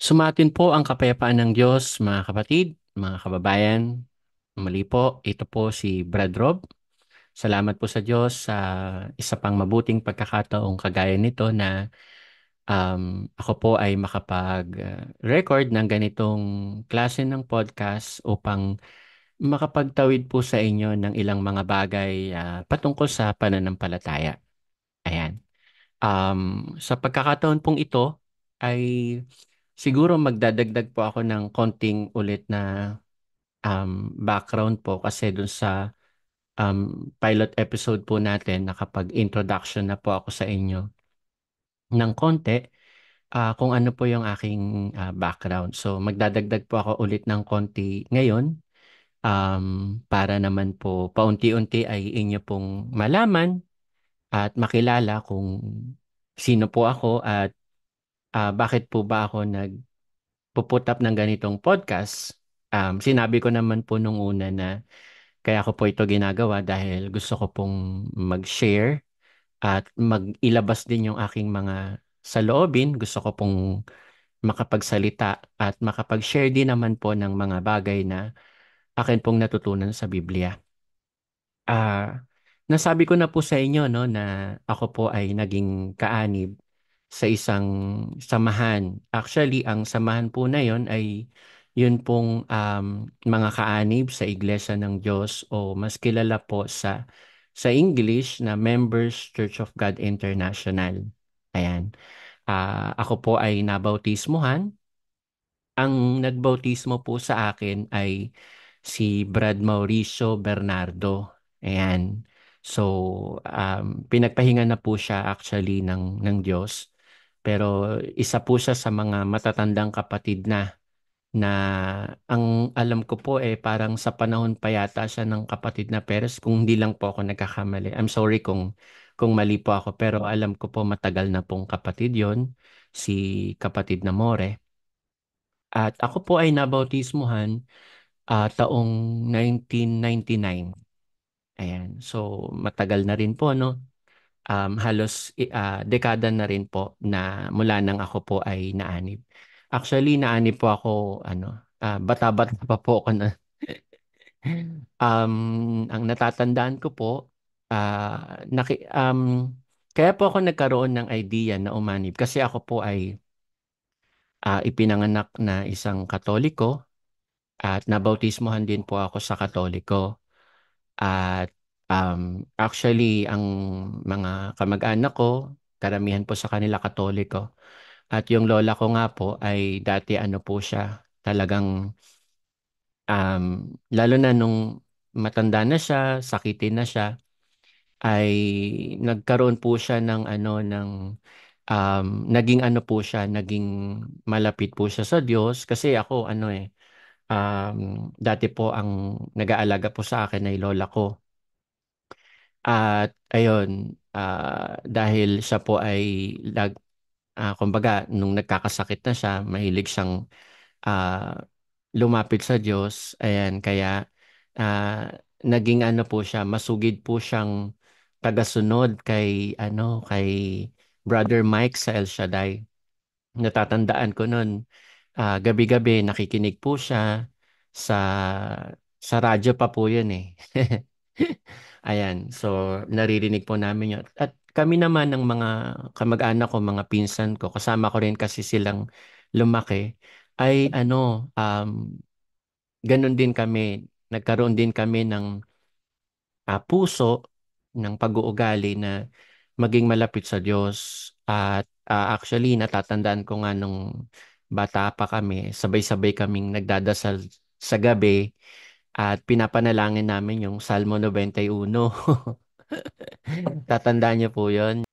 Sumatin po ang kapayapaan ng Diyos, mga kapatid, mga kababayan. Muli po, ito po si Brad Rob. Salamat po sa Diyos sa isa pang mabuting pagkakataong kagaya nito na ako po ay makapag-record ng ganitong klase ng podcast upang makapagtawid po sa inyo ng ilang mga bagay patungkol sa pananampalataya. Ayan. Sa pagkakataon pong ito ay siguro magdadagdag po ako ng konting ulit na background po kasi dun sa pilot episode po natin nakapag-introduction na po ako sa inyo ng konti kung ano po yung aking background. So magdadagdag po ako ulit ng konti ngayon para naman po paunti-unti ay inyo pong malaman at makilala kung sino po ako at bakit po ba ako nagpo-put up ng ganitong podcast. Sinabi ko naman po nung una na kaya ko po ito ginagawa dahil gusto ko pong mag-share at mag-ilabas din yung aking mga saloobin. Gusto ko pong makapagsalita at makapag-share din naman po ng mga bagay na akin pong natutunan sa Biblia. Ah, Nasabi ko na po sa inyo no na ako po ay naging kaanib sa isang samahan. Actually, ang samahan po na yon ay yun pong mga kaanib sa Iglesia ng Diyos o mas kilala po sa English na Members Church of God International. Ayan. Ako po ay nabautismuhan. Ang nagbautismo po sa akin ay si Brad Mauricio Bernardo. Ayan. So, pinagpahinga na po siya actually ng Diyos. Pero isa po siya sa mga matatandang kapatid na ang alam ko po parang sa panahon pa yata siya ng kapatid na Perez kung hindi lang po ako nagkakamali. I'm sorry kung mali po ako pero alam ko po matagal na pong kapatid yon si kapatid na More. At ako po ay nabautismuhan taong 1999. Ayan. So, matagal na rin po, no? Halos dekada na rin po na mula nang ako po ay naanib. Actually, naanib po ako, bata-bata pa po ako na. Ang natatandaan ko po, kaya po ako nagkaroon ng idea na umanib kasi ako po ay ipinanganak na isang Katoliko. At nabautismohan din po ako sa Katoliko. At actually, ang mga kamag-anak ko, karamihan po sa kanila Katoliko. At yung lola ko nga po ay dati ano po siya, talagang um, lalo na nung matanda na siya, sakitin na siya, ay nagkaroon po siya ng naging ano po siya, naging malapit po siya sa Diyos. Kasi ako dati po ang nag-aalaga po sa akin ay lola ko. At ayun, dahil siya po ay kumbaga nung nagkakasakit na siya, mahilig siyang ah, lumapit sa Diyos. Ayan, kaya naging ano po siya, masugid po siyang tagasunod kay Brother Mike sa El Shaddai. Natatandaan ko nun, gabi-gabi nakikinig po siya sa sa radyo pa po yun eh. Ayan, so naririnig po namin yun. At kami naman ng mga kamag-anak ko, mga pinsan ko, kasama ko rin kasi silang lumaki, ay ganun din kami, nagkaroon din kami ng puso ng pag-uugali na maging malapit sa Diyos. At actually, natatandaan ko nga nung bata pa kami, sabay-sabay kaming nagdadasal sa gabi at pinapanalangin namin yung Salmo 91. Tatandaan niyo po yun?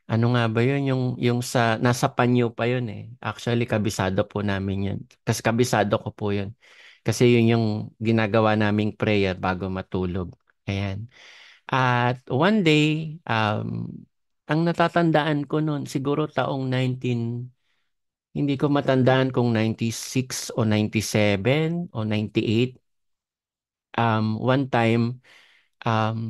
Ano nga ba yun? Yung nasa panyo pa yun eh. Actually, kabisado po namin yun. Kasi kabisado ko po yun. Kasi yun yung ginagawa naming prayer bago matulog. Ayan. At one day, ang natatandaan ko noon, siguro taong 19, hindi ko matandaan kung 96 o 97 o 98. One time,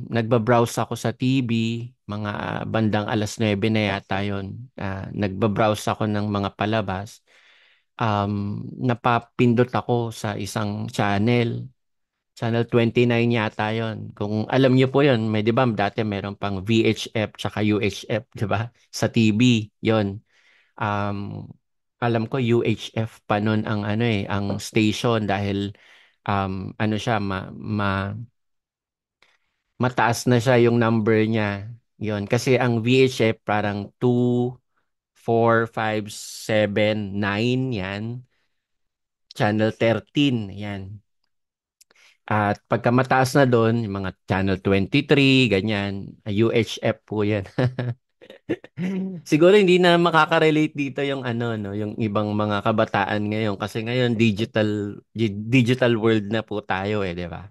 nagbabrowse ako sa TV, mga bandang 9:00 na yata yun. Nagbabrowse ako ng mga palabas. napapindot ako sa isang channel. Channel 29 yata yon. Kung alam niyo po yon, may 'di ba dati meron pang VHF tsaka UHF, 'di ba? Sa TV, yon. Um, alam ko UHF pa noon ang ano ang station dahil ano siya mataas na siya yung number niya. Yon, kasi ang VHF parang 2, 4, 5, 7, 9 yan. Channel 13 yan. At pagka mataas na doon, yung mga channel 23, ganyan, UHF po yan. Siguro hindi na makaka-relate dito yung ano, no, yung ibang mga kabataan ngayon kasi ngayon digital world na po tayo di ba?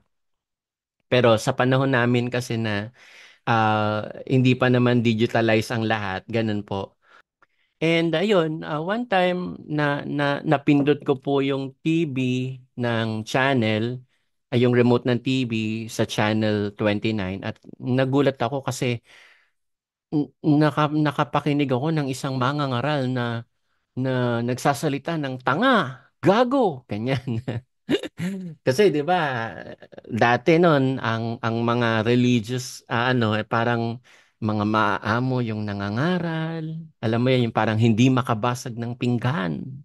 Pero sa panahon namin kasi na hindi pa naman digitalize ang lahat, ganun po. And ayun, one time na napindot ko po yung TV ng channel, ay yung remote ng TV sa channel 29 at nagulat ako kasi nakapakinig ako ng isang mangangaral na nagsasalita ng tanga, gago, ganyan. Kasi 'di ba dati noon ang mga religious parang mga maaamo yung nangangaral. Alam mo yan yung parang hindi makabasag ng pinggan.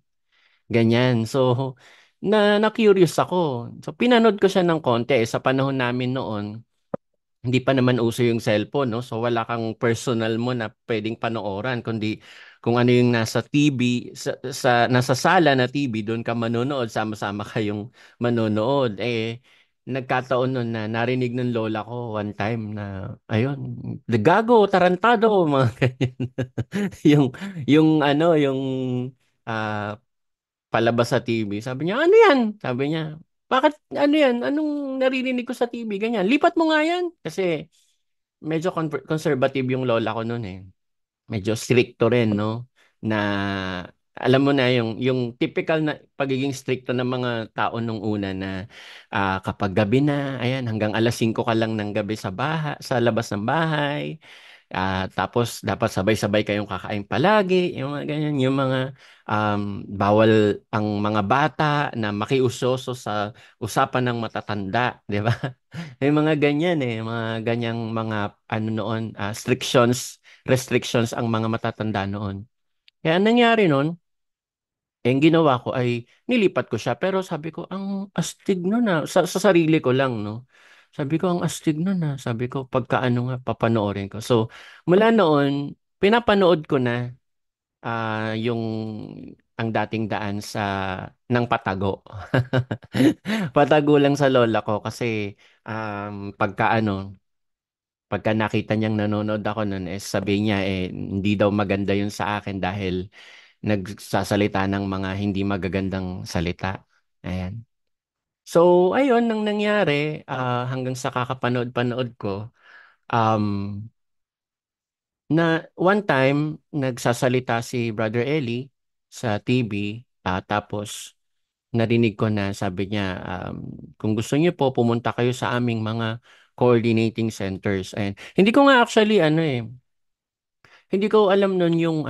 Ganyan. So na curious ako. So pinanood ko siya ng konti sa panahon namin noon. Hindi pa naman uso yung cellphone, no? So wala kang personal mo na pwedeng panooran, kundi kung ano yung nasa TV, nasa sala na TV, doon ka manonood, sama-sama kayong manonood. Nagkataon nun na narinig ng lola ko one time na, ayun, gago, tarantado, mga ganyan. Yung, yung ah, palabas sa TV. Sabi niya, ano yan? Sabi niya, bakit, ano yan? Anong naririnig ko sa TV? Ganyan. Lipat mo nga yan. Kasi medyo conservative yung lola ko noon medyo stricto rin, no? Na alam mo na yung typical na pagiging stricto ng mga tao nung una na kapag gabi na, ayan, hanggang alas 5 ka lang ng gabi sa bahay, sa labas ng bahay. Tapos dapat sabay-sabay kayong kakain palagi, yung mga ganyan, yung mga bawal ang mga bata na makiusoso sa usapan ng matatanda, 'di ba? May mga ganyan mga ganyang mga ano noon, restrictions ang mga matatanda noon. Kaya ang nangyari noon, ang ginawa ko ay nilipat ko siya pero sabi ko ang astig no na sa sarili ko lang no. Sabi ko ang astig no na. Sabi ko pagka ano nga papanoorin ko. So mula noon pinapanood ko na yung ang dating daan ng Patago. Patago lang sa lola ko kasi pagka nakita niyang nanonood ako noon sabi niya hindi daw maganda yun sa akin dahil nagsasalita ng mga hindi magagandang salita. Ayan. So, ayun, nang nangyari, hanggang sa kakapanood-panood ko, um, na one time, nagsasalita si Brother Eli sa TV, tapos narinig ko na sabi niya, kung gusto niyo po, pumunta kayo sa aming mga coordinating centers. And hindi ko nga actually, hindi ko alam nun yung,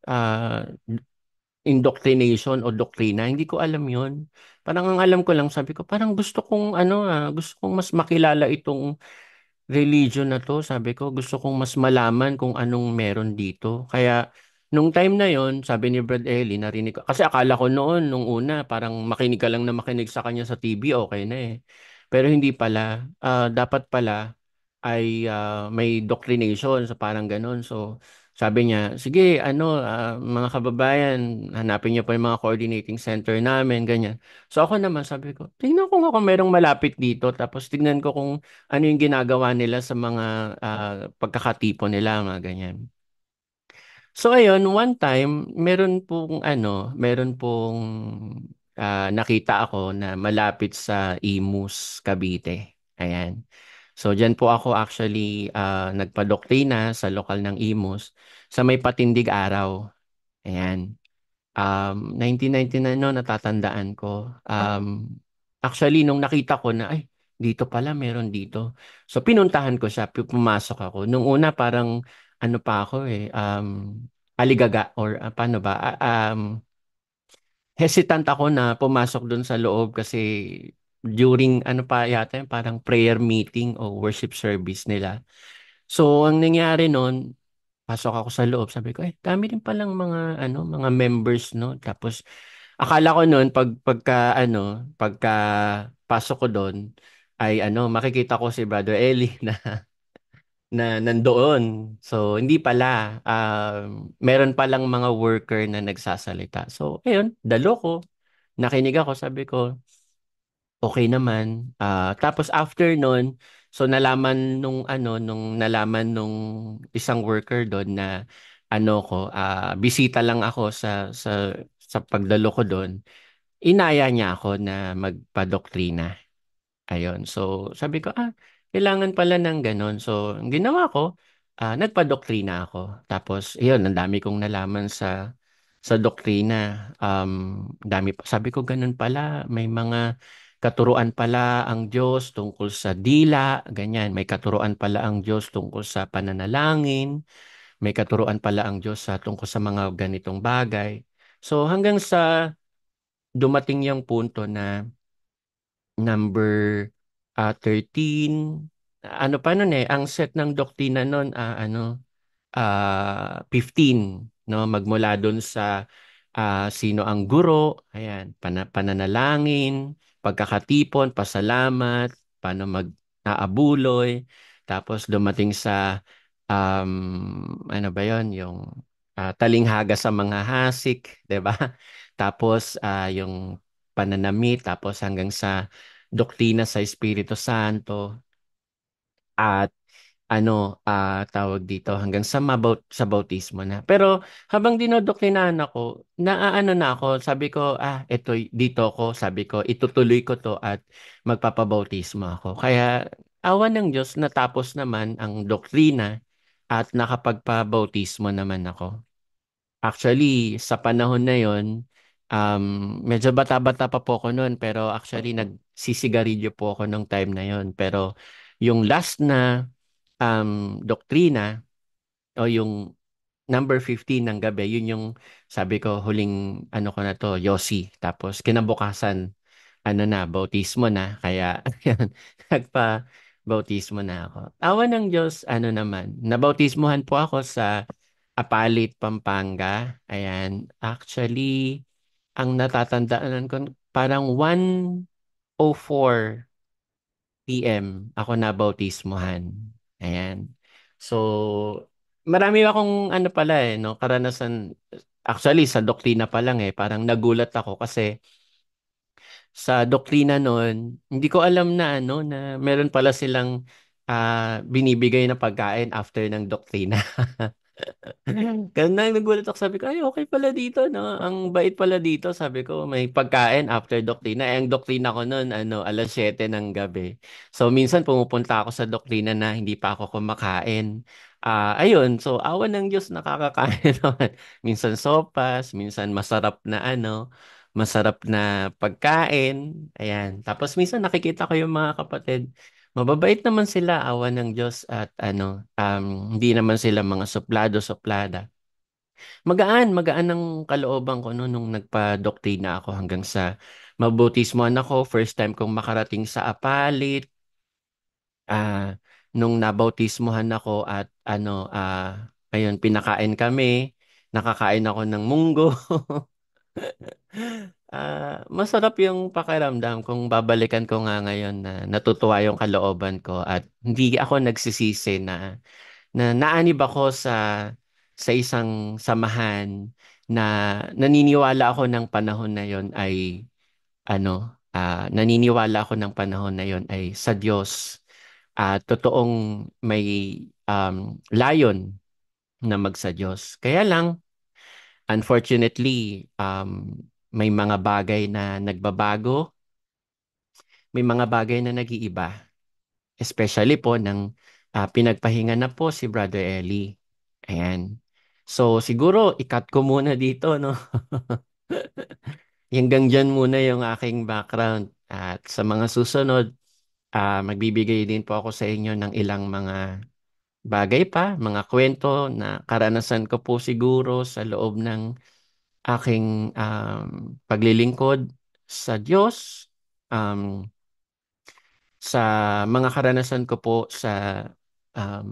ah, indoctrination o doktrina. Hindi ko alam yun. Parang ang alam ko lang, sabi ko, parang gusto kong mas makilala itong religion na to. Sabi ko, gusto kong mas malaman kung anong meron dito. Kaya, nung time na yon sabi ni Brad Ellie, narinig ko. Kasi akala ko noon, nung una, parang makinig ka lang na makinig sa kanya sa TV, okay na Pero hindi pala. Dapat pala ay may doctrination sa parang ganun. So, sabi niya, sige, mga kababayan, hanapin niyo po yung mga coordinating center namin, ganyan. So, ako naman, sabi ko, tingnan ko nga kung merong malapit dito, tapos tignan ko kung ano yung ginagawa nila sa mga pagkakatipo nila, mga ganyan. So ayun, one time, meron pong nakita ako na malapit sa Imus, Cavite. Ayan. So diyan po ako actually nagpadoktrina sa lokal ng Imus sa may patindig araw. Ayan. 1999 no, natatandaan ko. Actually, nung nakita ko na, ay, dito pala, meron dito. So, pinuntahan ko siya, pumasok ako. Nung una, parang, ano pa ako aligaga, or paano ba? hesitant ako na pumasok doon sa loob kasi during ano pa yata yun, parang prayer meeting o worship service nila. So, ang nangyari noon, pasok ako sa loob, sabi ko, dami din palang mga ano, mga members, no? Tapos akala ko noon pagka pasok ko doon ay ano, makikita ko si Brother Eli na nandoon. So, hindi pala. Meron palang mga worker na nagsasalita. So, ayun, dalo ko. Nakinig ako, sabi ko, okay naman. Tapos after nun, so nung nalaman nung isang worker doon na bisita lang ako sa pagdalo ko doon. Inaya niya ako na magpadoktrina. Ayun. So, sabi ko, kailangan pala ng ganun. So, ang ginawa ko, nagpadoktrina ako. Tapos, yun, ang dami kong nalaman sa doktrina. Dami pa. Sabi ko, ganun pala. May mga katuruan pala ang Diyos tungkol sa dila, ganyan. May katuruan pala ang Diyos tungkol sa pananalangin. May katuruan pala ang Diyos tungkol sa mga ganitong bagay. So, hanggang sa dumating yung punto na number 13. Ano pa nun ang set ng doktrina nun, 15, no? Magmula dun sa sino ang guro, ayan, pananalangin, pagkakatipon, pasalamat, paano mag-aabuloy, tapos dumating sa ano ba yon yung talinghaga sa mga hasik, 'di ba? Tapos yung pananamit, tapos hanggang sa doktrina sa Espiritu Santo at tawag dito hanggang sa sa bautismo na. Pero habang dinodoktrinahan ako, naaano na ako, sabi ko, ito dito ako, sabi ko, itutuloy ko to at magpapabautismo ako. Kaya awan ng Diyos natapos naman ang doktrina at nakapagpabautismo naman ako. Actually, sa panahon na yon, medyo bata-bata pa po ako noon, pero actually nagsisigarilyo po ako nung time na yon. Pero yung last na doktrina o yung number 15 ng gabi, yun yung sabi ko huling ano ko na to, Yossi. Tapos kinabukasan, bautismo na. Kaya yan, nagpa-bautismo na ako. Awa ng Diyos, nabautismohan po ako sa Apalit, Pampanga. Ayan. Actually, ang natatandaan ko, parang 1:04 PM ako nabautismohan. Ayan. So, marami akong ano pala no, karanasan. Actually, sa doktrina pa lang parang nagulat ako kasi sa doktrina noon, hindi ko alam na na meron pala silang binibigay na pagkain after ng doktrina. Kaya nagulat ako, sabi ko, ay okay pala dito, no? Ang bait pala dito, sabi ko, may pagkain after doktrina. Ang doktrina ko noon, 7:00 ng gabi. So, minsan pumupunta ako sa doktrina na hindi pa ako kumakain. Ayun, so awan ng Diyos nakakakain naman. Minsan sopas, minsan masarap na pagkain. Ayan. Tapos minsan nakikita ko yung mga kapatid, mababait naman sila, awa ng Diyos at hindi naman sila mga suplado-suplada. Magaan ang kalooban ko no, nung nagpa-doktrina ako hanggang sa mabautismohan ako. First time kong makarating sa Apalit. Nung nabautismohan ako at ayun, pinakain kami. Nakakain ako ng munggo. Masarap yung pakiramdam kung babalikan ko nga ngayon na natutuwa yung kalooban ko at hindi ako nagsisisi na naanib ako sa isang samahan na naniniwala ako ng panahon na yon ay naniniwala ako ng panahon na yon ay sa Diyos at totoong may layon na magsa Diyos. Kaya lang, unfortunately, may mga bagay na nagbabago, may mga bagay na nag-iiba. Especially po ng pinagpahinga na po si Brother Eli. Ayan. So, siguro, ikat ko muna dito, no? Hanggang dyan muna yung aking background. At sa mga susunod, magbibigay din po ako sa inyo ng ilang mga bagay pa, mga kwento na karanasan ko po siguro sa loob ng aking paglilingkod sa Diyos, um, sa mga karanasan ko po um,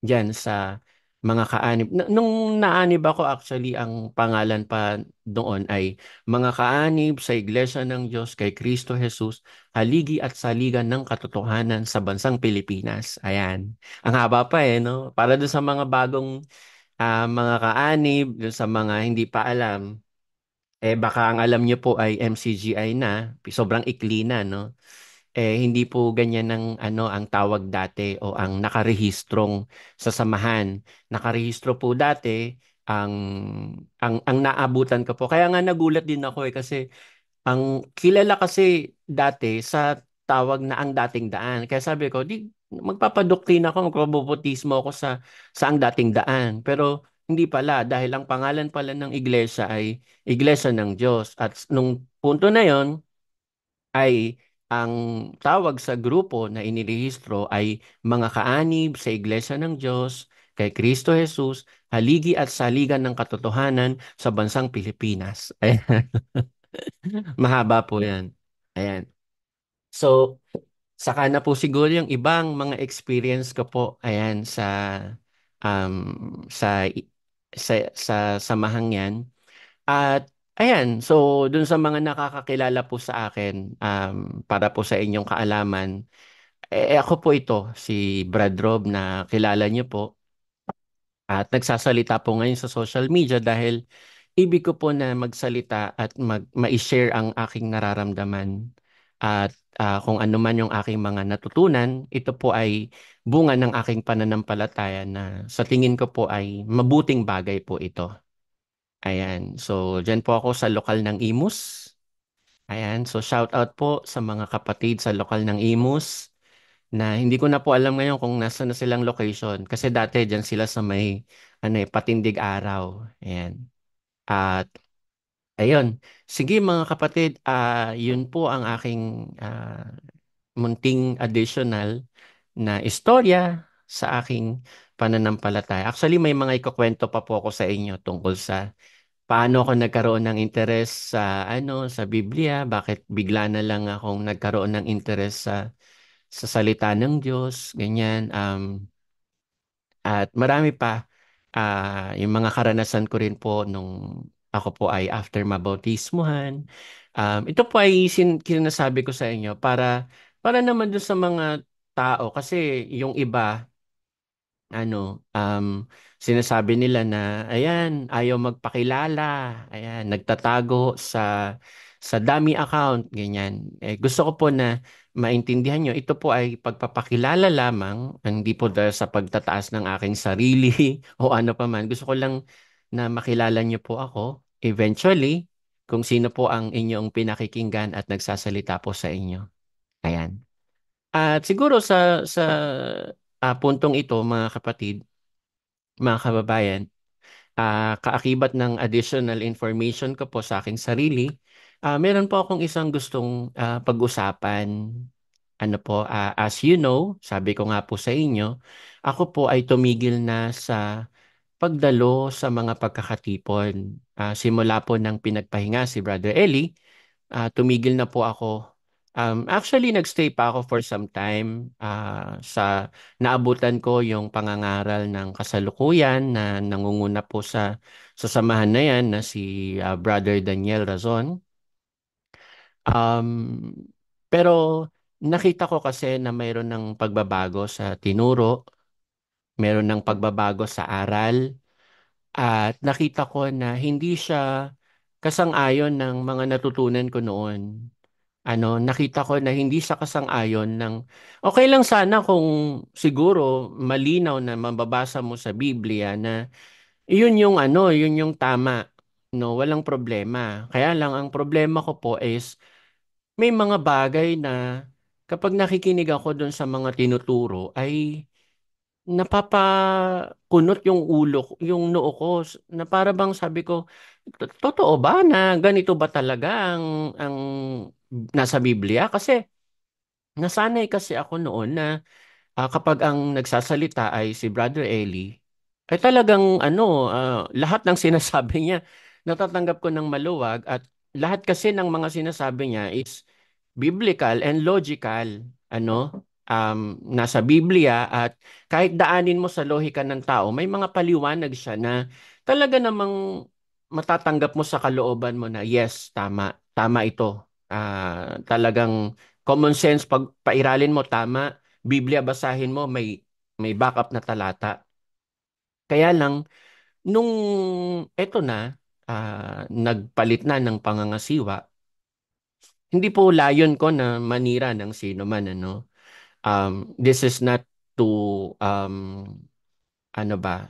diyan sa mga kaanib. Nung naanib ako actually, ang pangalan pa doon ay Mga Kaanib sa Iglesia ng Diyos kay Kristo Jesus, Haligi at Saligan ng Katotohanan sa Bansang Pilipinas. Ayan. Ang haba pa no? Para doon sa mga bagong mga kaanib, doon sa mga hindi pa alam, baka ang alam niyo po ay MCGI na, sobrang ikli na, no? Hindi po ganyan ang tawag dati o ang nakarehistrong sasamahan. Nakarehistro po dati ang ang naabutan ko po. Kaya nga nagulat din ako kasi ang kilala kasi dati sa tawag na ang dating daan. Kaya sabi ko, di magpapadoktrina ako, magpabobotismo ako sa ang dating daan. Pero hindi pala dahil ang pangalan pala ng iglesia ay Iglesia ng Diyos. At nung punto na yon ay ang tawag sa grupo na inirehistro ay Mga Kaanib sa Iglesia ng Diyos kay Kristo Jesus, Haligi at Saligan ng Katotohanan sa Bansang Pilipinas. Ayan. Mahaba po yan. Ayan. So, saka na po siguro yung ibang mga experience ko po, ayan, um, sa, sa samahang yan. At ayan, so dun sa mga nakakakilala po sa akin, para po sa inyong kaalaman, ako po ito, si Brad Rob na kilala niyo po. At nagsasalita po ngayon sa social media dahil ibig ko po na magsalita at ma-share ang aking nararamdaman. At kung ano man yung aking mga natutunan, ito po ay bunga ng aking pananampalataya na sa tingin ko po ay mabuting bagay po ito. Ayan. So, dyan po ako sa lokal ng Imus. Ayan. So, shout out po sa mga kapatid sa lokal ng Imus na hindi ko na po alam ngayon kung nasa na silang location. Kasi dati dyan sila sa may Patindig Araw. Ayan. At ayun. Sige mga kapatid, yun po ang aking munting additional na istorya sa aking pananampalataya. Actually, may mga ikukwento pa po ako sa inyo tungkol sa paano ako nagkaroon ng interes sa Biblia, bakit bigla na lang akong nagkaroon ng interes sa salita ng Diyos, ganyan. At marami pa, yung mga karanasan ko rin po nung ako po ay after mabautismuhan. Ito po ay sinasabi ko sa inyo para naman doon sa mga tao kasi yung iba sinasabi nila na, ayan, ayaw magpakilala, ayan, nagtatago sa dummy account, ganyan. Gusto ko po na maintindihan nyo, ito po ay pagpapakilala lamang, hindi po dahil sa pagtataas ng aking sarili o ano pa man. Gusto ko lang na makilala nyo po ako, eventually, kung sino po ang inyong pinakikinggan at nagsasalita po sa inyo. Ayan. At siguro sa puntong ito, mga kapatid, mga kababayan, kaakibat ng additional information ko po sa aking sarili, meron po akong isang gustong pag-usapan. Ano po, as you know, sabi ko nga po sa inyo, ako po ay tumigil na sa pagdalo sa mga pagkakatipon. Simula po ng pinagpahinga si Brother Eli, tumigil na po ako. Actually, nagstay pa ako for some time sa naabutan ko yung pangangaral ng kasalukuyan na nangunguna po sa samahan na yan na si Brother Daniel Razon. Um, pero nakita ko kasi na mayroon ng pagbabago sa tinuro, mayroon ng pagbabago sa aral, at nakita ko na hindi siya kasang-ayon ng mga natutunan ko noon. Nakita ko na hindi siya kasang-ayon ng okay lang sana kung siguro malinaw na mababasa mo sa Biblia na yun yung tama, no, walang problema. Kaya lang ang problema ko po is may mga bagay na kapag nakikinig ako doon sa mga tinuturo ay napapakunot yung yung noo ko na para bang sabi ko, Totoo ba na ganito ba talaga ang nasa Biblia?" Kasi nasanay kasi ako noon na kapag ang nagsasalita ay si Brother Eli, ay talagang lahat ng sinasabi niya natatanggap ko ng maluwag at lahat kasi ng mga sinasabi niya is biblical and logical. Nasa Biblia at kahit daanin mo sa lohika ng tao, may mga paliwanag siya na talaga namang matatanggap mo sa kalooban mo na yes, tama, tama ito. Talagang common sense pag pairalin mo tama, Biblia basahin mo may backup na talata. Kaya lang nung eto na nagpalit na ng pangangasiwa, hindi po layon ko na manira ng sino man This is not to um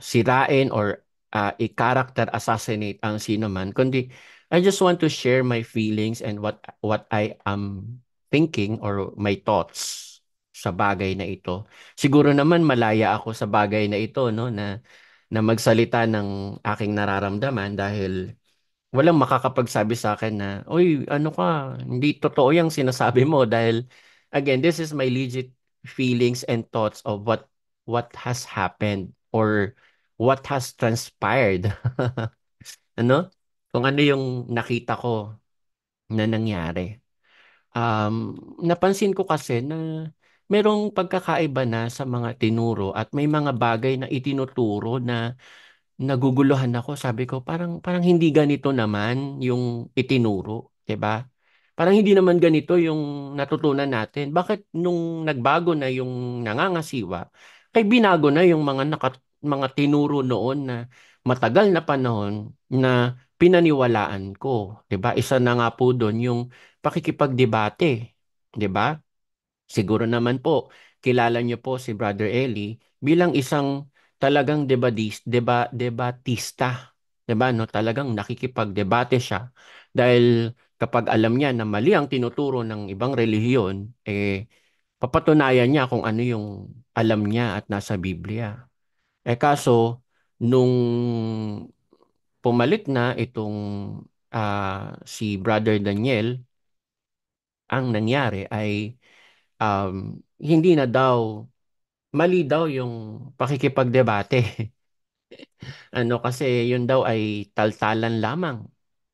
sirain or i-character assassinate ang sino man, kundi I just want to share my feelings and what I am thinking or my thoughts sa bagay na ito. Siguro naman malaya ako sa bagay na ito, no, na magsalita ng aking nararamdaman dahil walang makakapagsabi sa akin na, "Uy, ano ka, hindi totoo yung sinasabi mo." Dahil, again, this is my legit feelings and thoughts of what has happened or what has transpired. Ano? Kung ano yung nakita ko na nangyari. Napansin ko kasi na merong pagkakaiba na sa mga tinuro at may mga bagay na itinuturo na naguguluhan ako. Sabi ko, parang hindi ganito naman yung itinuro, 'di ba? Parang hindi naman ganito yung natutunan natin. Bakit nung nagbago na yung nangangasiwa, kay binago na yung mga tinuro noon na matagal na panahon na pinaniwalaan ko, 'di ba? Isa na nga po doon yung pakikipagdebate, 'di ba? Siguro naman po, kilala niyo po si Brother Eli bilang isang talagang debatista. 'Di ba, no? Talagang nakikipagdebate siya. Dahil kapag alam niya na mali ang tinuturo ng ibang relihiyon, papatunayan niya kung ano yung alam niya at nasa Biblia. Kaso, nung pumalit na itong si Brother Daniel, ang nangyari ay hindi na daw, mali daw yung pakikipagdebate. Kasi yun daw ay taltalan lamang,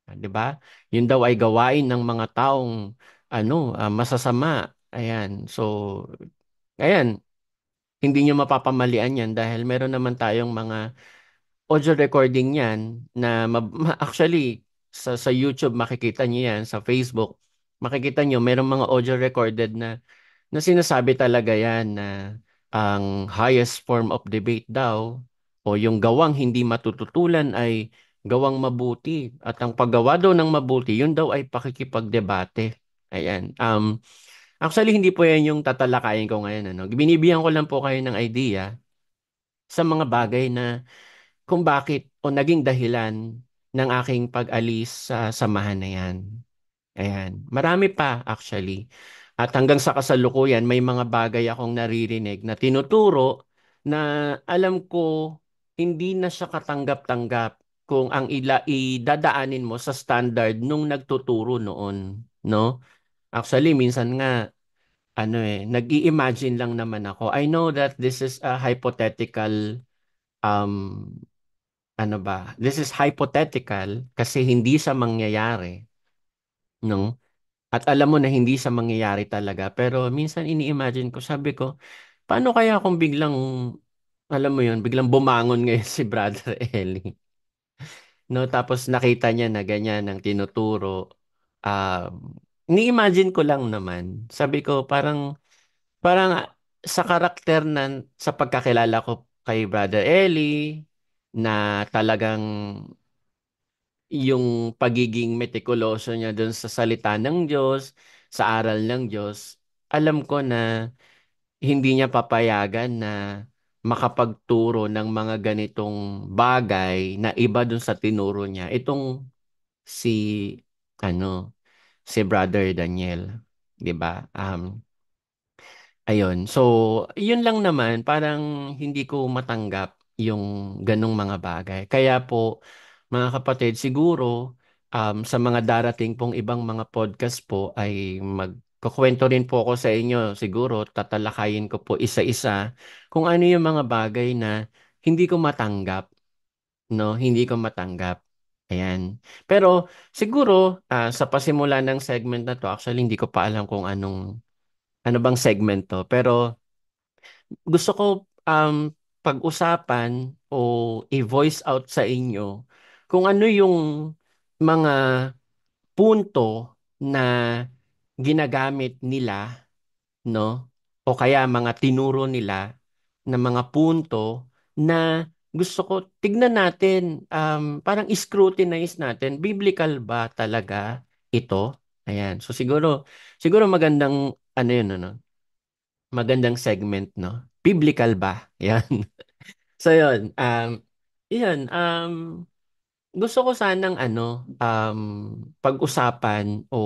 'di ba? Yun daw ay gawain ng mga taong masasama. Ayan. So, ayan, hindi nyo mapapamalian yan dahil meron naman tayong mga audio recording yan na actually sa YouTube makikita nyo yan, sa Facebook makikita nyo merong mga audio recorded na sinasabi talaga yan na ang highest form of debate daw o yung gawang hindi matututulan ay gawang mabuti. At ang paggawa daw ng mabuti, yun daw ay pakikipagdebate. Ayan. Actually, hindi po yan yung tatalakayin ko ngayon. Binibigyan ko lang po kayo ng idea sa mga bagay na kung bakit o naging dahilan ng aking pag-alis sa samahan na yan. Ayan. Marami pa actually. At hanggang sa kasalukuyan, may mga bagay akong naririnig na tinuturo na alam ko hindi na siya katanggap-tanggap kung ang idadaanin mo sa standard nung nagtuturo noon, no? Actually, minsan nga nag-i-imagine lang naman ako. I know that this is a hypothetical um this is hypothetical kasi hindi sa mangyayari, no? At alam mo na hindi sa mangyayari talaga. Pero minsan ini-imagine ko, sabi ko, paano kaya kung biglang, alam mo yun, biglang bumangon ngayon si Brother Eli. No, tapos nakita niya na ganyan ang tinuturo. Ni-imagine ko lang naman. Sabi ko, parang sa karakter sa pagkakilala ko kay Brother Eli, na talagang yung pagiging metikuloso niya dun sa salita ng Diyos, sa aral ng Diyos, alam ko na hindi niya papayagan na makapagturo ng mga ganitong bagay na iba dun sa tinuro niya. Itong si si Brother Daniel, 'di ba? Ayun. So, yun lang naman, parang hindi ko matanggap yung ganong mga bagay. Kaya po, mga kapatid, siguro sa mga darating pong ibang mga podcast po ay magkukwento rin po ako sa inyo. Siguro tatalakayin ko po isa-isa kung ano yung mga bagay na hindi ko matanggap, no? Hindi ko matanggap. Ayan. Pero siguro sa pasimula ng segment na to, actually hindi ko pa alam kung ano bang segment to, pero gusto ko pag-usapan o i-voice out sa inyo kung ano yung mga punto na ginagamit nila, no? O kaya mga tinuro nila na mga punto na gusto ko tignan natin, parang scrutinize natin, biblical ba talaga ito? Ayan. So siguro magandang ano yun, ano? Magandang segment, no? Biblical ba? Yan. So yun, yun, gusto ko sanang pag-usapan o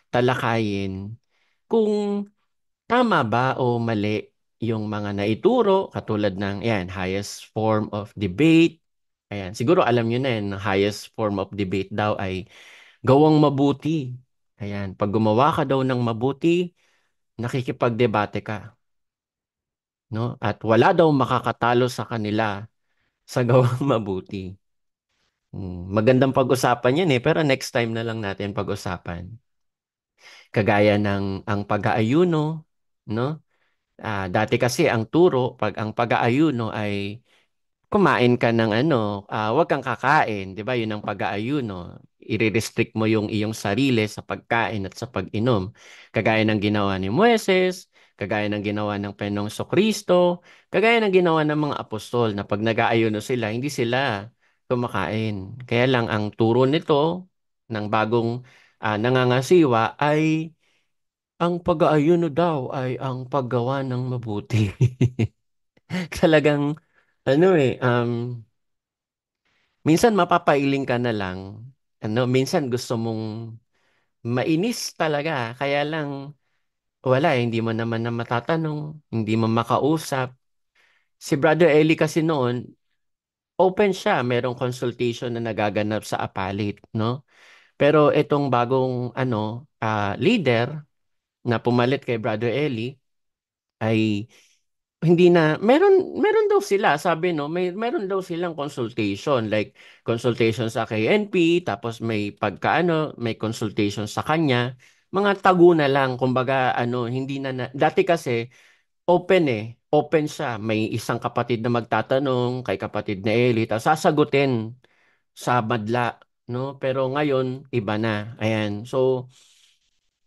talakayin kung tama ba o mali yung mga naituro katulad ng yan, highest form of debate. Ayan, siguro alam niyo na yan, ang highest form of debate daw ay gawang mabuti. Ayan, pag gumawa ka daw ng mabuti, nakikipagdebate ka, no? At wala daw makakatalo sa kanila sa gawang mabuti. Magandang pag-usapan yan pero next time na lang natin pag-usapan. Kagaya ng ang pag-aayuno, no? Dati kasi ang turo, pag ang pag-aayuno ay kumain ka ng wag kang kakain, 'di ba? 'Yun ang pag-aayuno. I-restrict mo yung iyong sarili sa pagkain at sa pag-inom. Kagaya ng ginawa ni Moises, kagaya ng ginawa ng Panginoong Kristo, kagaya ng ginawa ng mga apostol na pag nag-aayuno sila, hindi sila kumakain. Kaya lang ang turo nito ng bagong nangangasiwa ay ang pag-aayuno daw ay ang paggawa ng mabuti. Talagang minsan mapapailing ka na lang. Minsan gusto mong mainis talaga. Kaya lang, wala, hindi mo naman na matatanong, hindi mo makausap. Si Brother Eli kasi noon, open siya. Merong consultation na nagaganap sa Apalit, no? Pero itong bagong, leader na pumalit kay Brother Eli, ay hindi na meron daw sila sabi no meron daw silang consultation like consultation sa KNP tapos may consultation sa kanya mga tago na lang kumbaga hindi dati kasi open siya may isang kapatid na magtatanong kay kapatid na Eli tapos sasagutin sa madla no pero ngayon iba na ayan so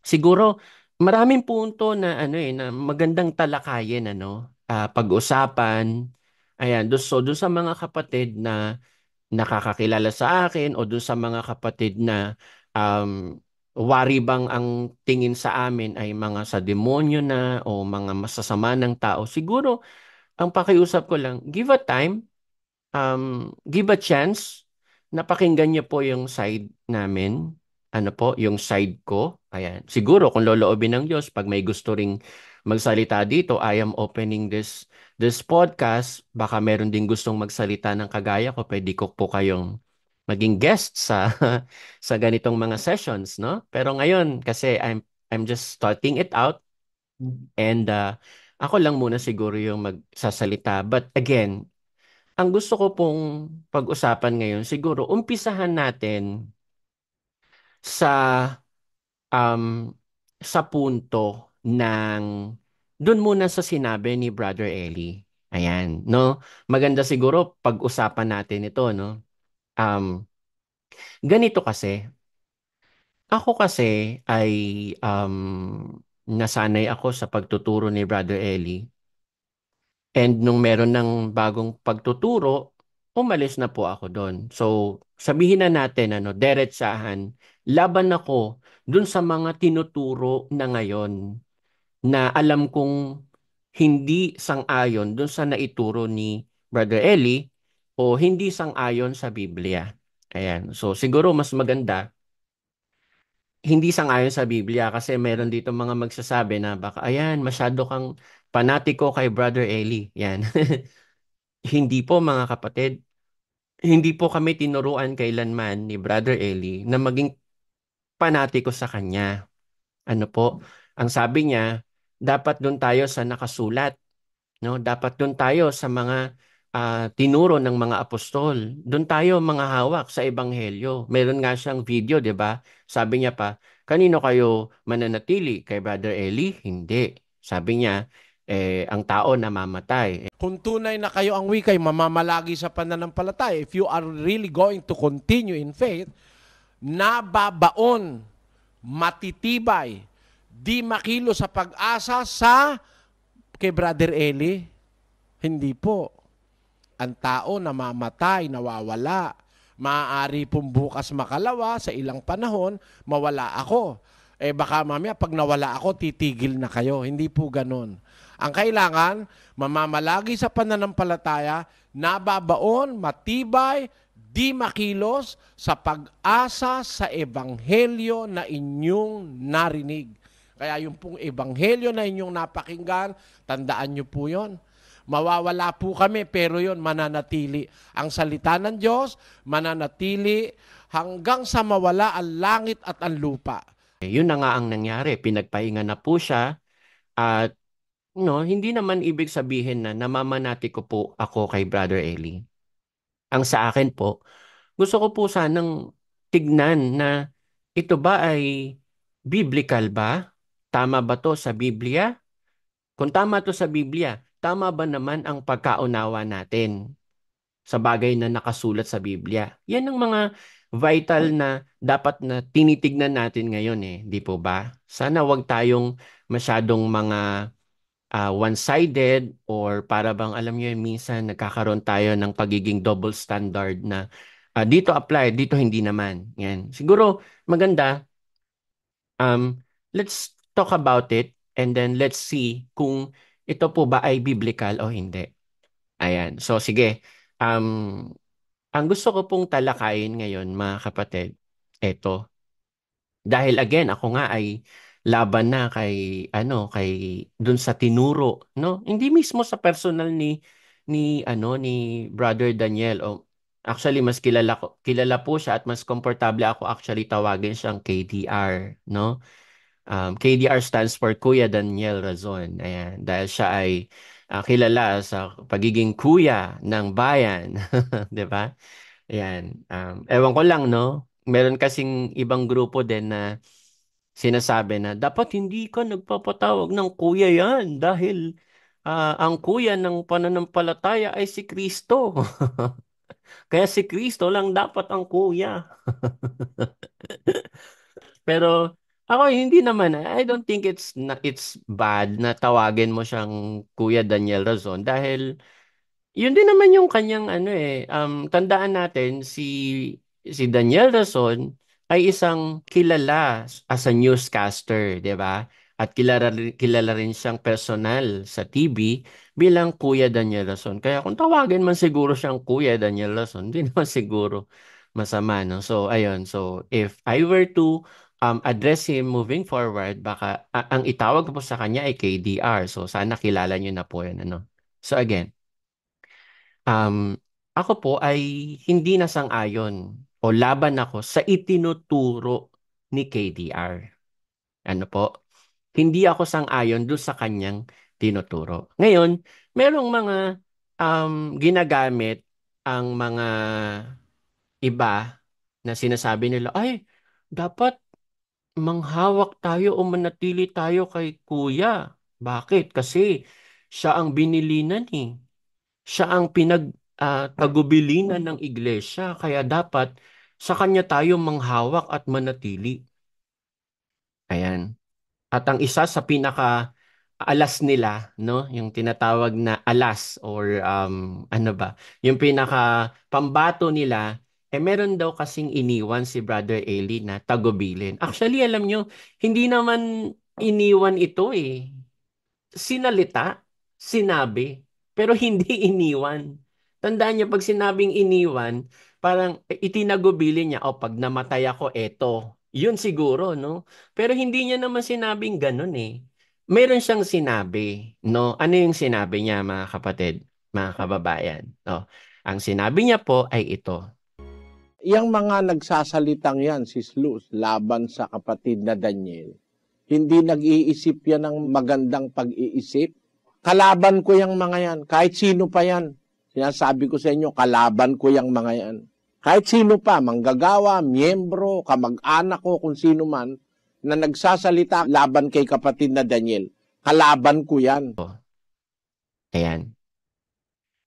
siguro maraming punto na na magandang talakayin pag-usapan. Ayan, doon sa mga kapatid na nakakakilala sa akin o doon sa mga kapatid na wari bang ang tingin sa amin ay mga sa demonyo na o mga masasama ng tao. Siguro ang pakiusap ko lang, give a time give a chance na pakinggan niyo po yung side namin. Ano po, yung side ko. Ayan. Siguro kung loloobin ng Diyos, pag may gusto ring magsalita dito, I am opening this podcast. Baka meron din gustong magsalita ng kagaya ko. Pwede ko po kayong maging guest sa sa ganitong mga sessions, no? Pero ngayon kasi I'm just starting it out and ako lang muna siguro yung magsasalita. But again, ang gusto ko pong pag-usapan ngayon, siguro umpisahan natin sa um, sa punto ng doon muna sa sinabi ni Brother Eli. Ayan, no? Maganda siguro pag-usapan natin ito, no? Um, Ganito kasi, ako kasi ay nasanay ako sa pagtuturo ni Brother Eli. And nung meron ng bagong pagtuturo, umalis na po ako doon. So, sabihin na natin, diretsahan, laban ako doon sa mga tinuturo na ngayon na alam kong hindi sang-ayon doon sa naituro ni Brother Eli o hindi sang-ayon sa Biblia. Ayan. So, siguro mas maganda hindi sang-ayon sa Biblia kasi meron dito mga magsasabi na baka, ayan, masyado kang panatiko kay Brother Eli. Yan. Hindi po mga kapatid, hindi po kami tinuruan kailanman ni Brother Eli na maging panatiko sa kanya. Ano po? Ang sabi niya, dapat doon tayo sa nakasulat, no? Dapat doon tayo sa mga tinuro ng mga apostol. Doon tayo mga hawak sa ebanghelyo. Meron nga siyang video, 'di ba? Sabi niya pa, kanino kayo mananatili? Kay Brother Eli? Hindi. Sabi niya, ang tao namamatay. Kung tunay na kayo ang wikay, mamamalagi sa pananampalataya, if you are really going to continue in faith, nababaon, matitibay, di makilo sa pag-asa sa kay Brother Eli. Hindi po. Ang tao namamatay, nawawala. Maaari pong bukas makalawa, sa ilang panahon, mawala ako. Baka mamaya pag nawala ako, titigil na kayo. Hindi po ganun. Ang kailangan, mamamalagi sa pananampalataya, nababaon, matibay, di makilos sa pag-asa sa ebanghelyo na inyong narinig. Kaya yung pong ebanghelyo na inyong napakinggan, tandaan nyo po yon. Mawawala po kami, pero yon mananatili. Ang salita ng Diyos, mananatili hanggang sa mawala ang langit at ang lupa. Yun na nga ang nangyari. Pinagpahinga na po siya at hindi naman ibig sabihin na namamanati ko po ako kay Brother Eli. Ang sa akin po, gusto ko po sanang tignan na ito ba ay biblical ba? Tama ba to sa Biblia? Kung tama to sa Biblia, tama ba naman ang pagkaunawa natin sa bagay na nakasulat sa Biblia? Yan ang mga vital na dapat na tinitignan natin ngayon di po ba? Sana wag tayong masyadong mga one-sided or para bang alam niyo minsan nagkakaroon tayo ng pagiging double standard na dito apply, dito hindi naman. Yan. Siguro maganda let's talk about it and then let's see kung ito po ba ay biblical o hindi. Ayan. So sige. Ang gusto ko pong talakayin ngayon mga kapatid, eto. Dahil again, ako nga ay laban na kay dun sa tinuro, no? Hindi mismo sa personal ni Brother Daniel. Actually mas kilala po siya at mas komportable ako actually tawagin siyang KDR, no? KDR stands for Kuya Daniel Razon. Ayan, dahil siya ay kilala sa pagiging kuya ng bayan, 'di ba? Ayan. Ewan ko lang, no? Meron kasing ibang grupo din na sinasabi na dapat hindi ka nagpapatawag ng kuya yan dahil ang kuya ng pananampalataya ay si Kristo. Kaya si Kristo lang dapat ang kuya. Pero ako hindi naman. I don't think it's bad na tawagin mo siyang Kuya Daniel Razon dahil yun din naman yung kanyang tandaan natin si Daniel Rason ay isang kilala as a newscaster, 'di ba? At kilala rin siyang personal sa TV bilang Kuya Daniel Rason. Kaya kung tawagin man siguro siyang Kuya Daniel Rason, hindi naman siguro masama, no? So ayun, so if I were to address him moving forward, baka ang itawag ko po sa kanya ay KDR. So sana kilala niyo na po 'yan, ano. So again, Um, ako po ay hindi nasang-ayon o laban ako sa itinuturo ni KDR. Ano po? Hindi ako sang-ayon doon sa kanyang tinuturo. Ngayon, merong mga ginagamit ang mga iba na sinasabi nila, ay, dapat manghawak tayo o manatili tayo kay kuya. Bakit? Kasi siya ang binilinan eh. Siya ang tagubilinan ng iglesia, kaya dapat sa kanya tayo manghawak at manatili. Ayan. At ang isa sa pinaka alas nila, no, yung tinatawag na alas or ano ba, yung pinaka pambato nila, meron daw kasing iniwan si Brother Eli na tagubilin. Actually, alam nyo, hindi naman iniwan ito eh. Sinalita, sinabi, pero hindi iniwan. Tandaan niyo, pag sinabing iniwan, parang itinagubili niya, o pag namatay ako, eto. Yun siguro, no? Pero hindi niya naman sinabing ganun eh. Meron siyang sinabi, no? Ano yung sinabi niya, mga kapatid, mga kababayan? No? Ang sinabi niya po ay ito. Yang mga nagsasalitang yan, Sis Luz, laban sa kapatid na Daniel, hindi nag-iisip yan ng magandang pag-iisip. Kalaban ko yung mga yan, kahit sino pa yan. Sinasabi ko sa inyo, kalaban ko yung mga yan. Kahit sino pa, manggagawa, miyembro, kamag-anak ko, kung sino man, na nagsasalita laban kay kapatid na Daniel, kalaban ko yan. Ayan.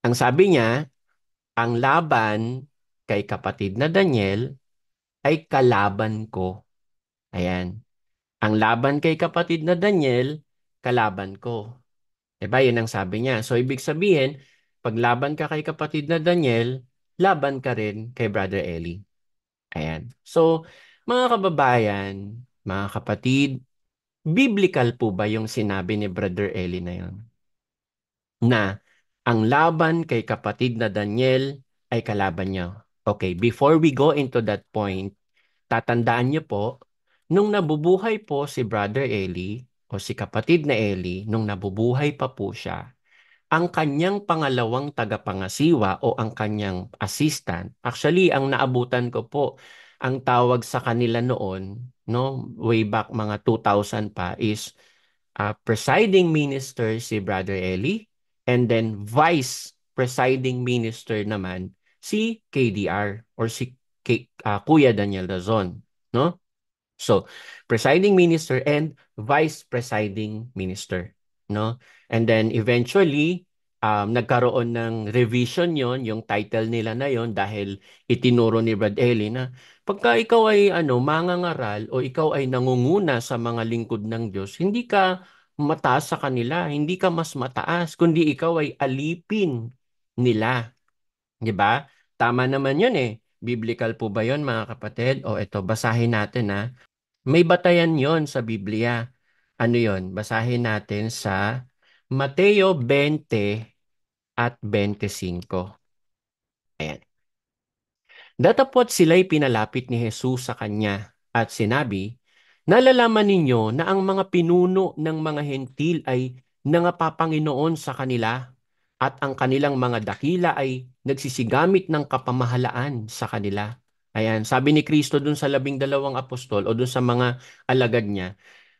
Ang sabi niya, ang laban kay kapatid na Daniel ay kalaban ko. Ayan. Ang laban kay kapatid na Daniel, kalaban ko. Diba? Yun ang sabi niya. So, ibig sabihin, pag laban ka kay kapatid na Daniel, laban ka rin kay Brother Eli. Ayan. So, mga kababayan, mga kapatid, biblical po ba yung sinabi ni Brother Eli na yun? Na ang laban kay kapatid na Daniel ay kalaban niya. Okay, before we go into that point, tatandaan niyo po, nung nabubuhay po si Brother Eli o si kapatid na Eli, nung nabubuhay pa po siya, ang kanyang pangalawang tagapangasiwa o ang kanyang assistant, actually, ang naabutan ko po, ang tawag sa kanila noon, no, way back mga 2000 pa, is presiding minister si Brother Eli, and then vice presiding minister naman si KDR or si Kuya Daniel Dazon, no? So, presiding minister and vice presiding minister, no? And then eventually, nagkaroon ng revision yon, yung title nila na yon dahil itinuro ni Brad Eli na pagka ikaw ay mangangaral o ikaw ay nangunguna sa mga lingkod ng Diyos, hindi ka mataas sa kanila, hindi ka mas mataas, kundi ikaw ay alipin nila. 'Di ba? Tama naman yun eh. Biblical po ba yun mga kapatid? O ito, basahin natin ha. May batayan yon sa Biblia. Ano yon? Basahin natin sa Mateo 20 at 25. Ayan. Datapwat sila'y pinalapit ni Jesus sa kanya at sinabi, nalalaman ninyo na ang mga pinuno ng mga hentil ay nangapapanginoon sa kanila at ang kanilang mga dakila ay nagsisigamit ng kapamahalaan sa kanila. Ayan, sabi ni Kristo dun sa 12 apostol o dun sa mga alagad niya,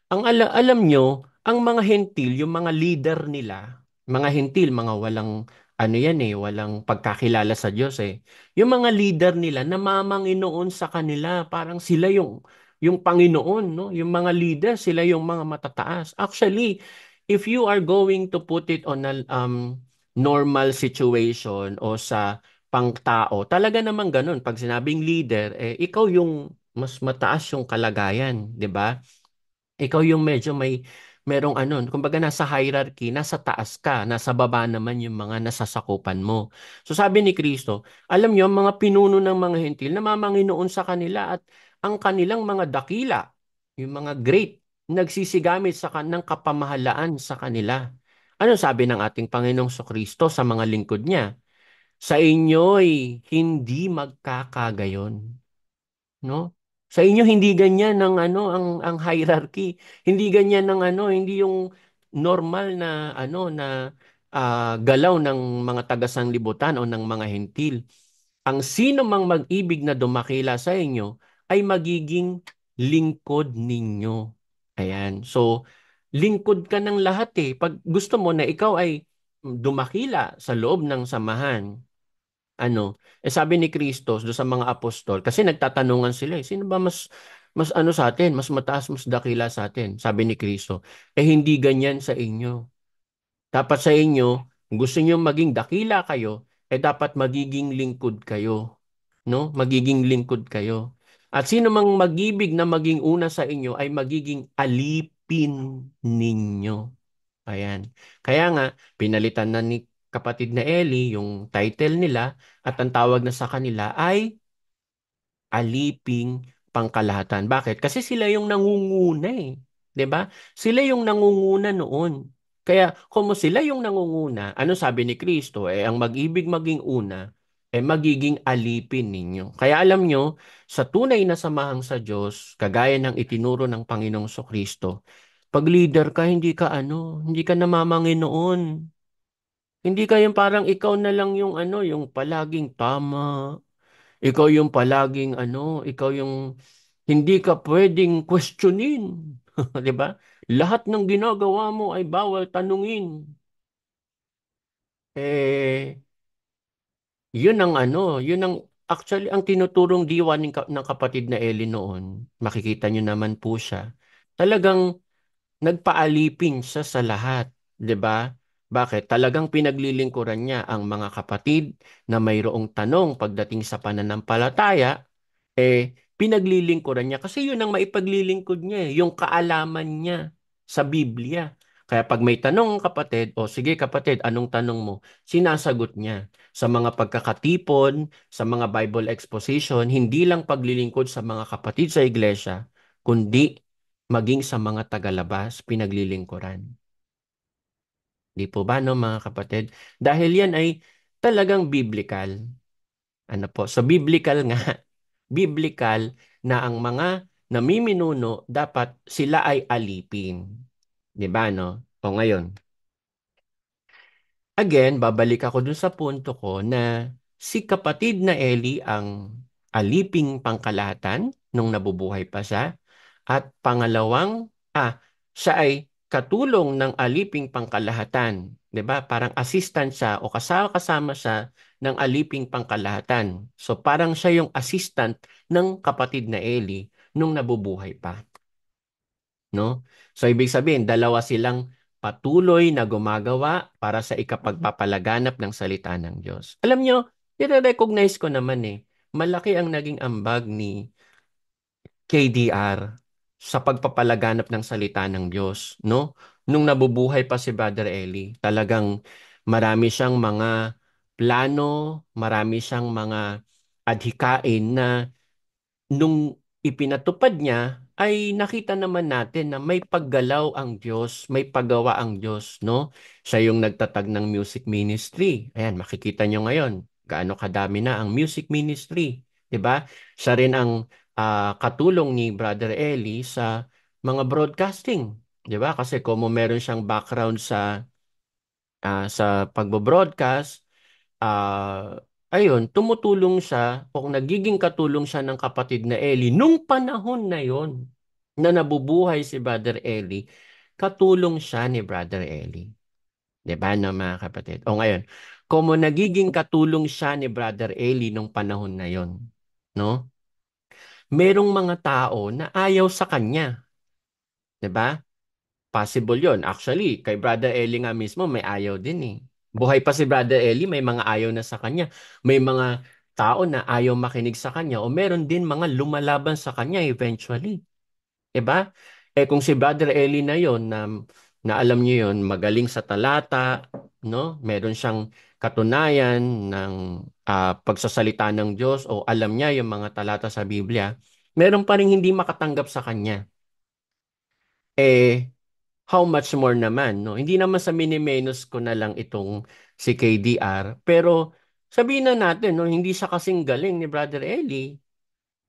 alam nyo, ang mga hentil, yung mga leader nila, mga hentil, mga walang, ano yan eh, walang pagkakilala sa Diyos eh. Yung mga leader nila, namamanginoon sa kanila, parang sila yung Panginoon, no? Yung mga leader, sila yung mga matataas. Actually, if you are going to put it on a normal situation o sa pangtao, talaga naman ganun. Pag sinabing leader, eh, ikaw yung mas mataas yung kalagayan, di ba? Ikaw yung medyo merong ano, kumbaga nasa hierarchy, nasa taas ka, nasa baba naman yung mga nasasakupan mo. So sabi ni Kristo, alam niyo, ang mga pinuno ng mga hentil, namamanginoon sa kanila at ang kanilang mga dakila, yung mga great, nagsisigamit ng kapamahalaan sa kanila. Ano sabi ng ating Panginoong Kristo sa mga lingkod niya? Sa inyo'y hindi magkakagayon. No? Sa inyo hindi ganyan ang ang hierarchy. Hindi ganyan ng hindi yung normal na galaw ng mga taga-sanglibutan o ng mga hentil. Ang sino mang mag-ibig na dumakila sa inyo ay magiging lingkod ninyo. Ayan. So, lingkod ka ng lahat eh. Pag gusto mo na ikaw ay dumakila sa loob ng samahan, sabi ni Kristo do sa mga apostol, kasi nagtatanungan sila eh, sino ba mas sa atin, mas mataas, mas dakila sa atin? Sabi ni Kristo, hindi ganyan sa inyo. Dapat sa inyo, kung gusto niyo maging dakila kayo, dapat magiging lingkod kayo, no? Magiging lingkod kayo. At sino mang magibig na maging una sa inyo ay magiging alipin ninyo. Ayan. Kaya nga, pinalitan na ni kapatid na Eli yung title nila at ang tawag na sa kanila ay aliping pangkalahatan. Bakit? Kasi sila yung nangunguna eh. 'Di ba? Sila yung nangunguna noon. Kaya kung sila yung nangunguna, ano sabi ni Kristo? Ang mag-ibig maging una, magiging alipin ninyo. Kaya alam nyo, sa tunay na samahang sa Diyos, kagaya ng itinuro ng Panginoong Kristo, pag leader ka, hindi ka namamanginoon. Hindi ka yung parang ikaw na lang yung yung palaging tama. Ikaw yung palaging ikaw yung hindi ka pwedeng questionin. 'Di ba? Lahat ng ginagawa mo ay bawal tanungin. Eh, Yun ang ano, yun ang actually ang tinuturong diwa ng kapatid na Eli noon. Makikita nyo naman po siya. Talagang nagpaalipin siya sa lahat, 'di ba? Bakit? Talagang pinaglilingkuran niya ang mga kapatid na mayroong tanong pagdating sa pananampalataya, pinaglilingkuran niya kasi yun ang maipaglilingkod niya, yung kaalaman niya sa Biblia. Kaya pag may tanong ang kapatid, o sige kapatid, anong tanong mo? Sinasagot niya. Sa mga pagkakatipon, sa mga Bible exposition, hindi lang paglilingkod sa mga kapatid sa iglesia, kundi maging sa mga tagalabas, pinaglilingkuran. Di po ba, no, mga kapatid? Dahil yan ay talagang biblical. Ano po? So, biblical nga, biblical na ang mga namiminuno dapat sila ay alipin. Di ba, no? O ngayon, again, babalik ako dun sa punto ko na si kapatid na Eli ang aliping pangkalahatan nung nabubuhay pa siya. At pangalawang, siya ay katulong ng aliping pangkalahatan. 'Di ba? Parang assistant siya o kasama-kasama siya ng aliping pangkalahatan. So parang siya yung assistant ng kapatid na Eli nung nabubuhay pa. No? So ibig sabihin, dalawa silang patuloy na gumagawa para sa ikapagpapalaganap ng salita ng Diyos. Alam nyo, i-recognize ko naman malaki ang naging ambag ni KDR sa pagpapalaganap ng salita ng Diyos, no? Nung nabubuhay pa si Brother Eli, talagang marami siyang mga plano, marami siyang mga adhikain na nung ipinatupad niya, ay nakita naman natin na may paggalaw ang Diyos, may paggawa ang Diyos, no? Siya yung nagtatag ng music ministry. Ayan, makikita nyo ngayon, gaano kadami na ang music ministry, 'di ba? Siya rin ang katulong ni Brother Eli sa mga broadcasting, 'di ba? Kasi kung meron siyang background sa pagbo-broadcast, ayun, tumutulong siya o nagiging katulong siya ng kapatid na Eli. Nung panahon na yon na nabubuhay si Brother Eli, katulong siya ni Brother Eli. 'Di ba na mga kapatid? O ngayon, kung nagiging katulong siya ni Brother Eli nung panahon na yon, no? Merong mga tao na ayaw sa kanya. 'Di ba? Possible yon. Actually, kay Brother Eli nga mismo may ayaw din eh. Buhay pa si Brother Eli, may mga ayaw na sa kanya. May mga tao na ayaw makinig sa kanya o meron din mga lumalaban sa kanya eventually. 'Di ba? Kung si Brother Eli na yon na alam niyo yon, magaling sa talata, no? Meron siyang katunayan ng pagsasalita ng Diyos o alam niya yung mga talata sa Biblia, meron pa rin hindi makatanggap sa kanya. Eh, how much more naman, no? Hindi naman sa minimenos ko na lang itong si KDR, pero sabihin na natin, no, hindi siya kasing galing ni Brother Eli,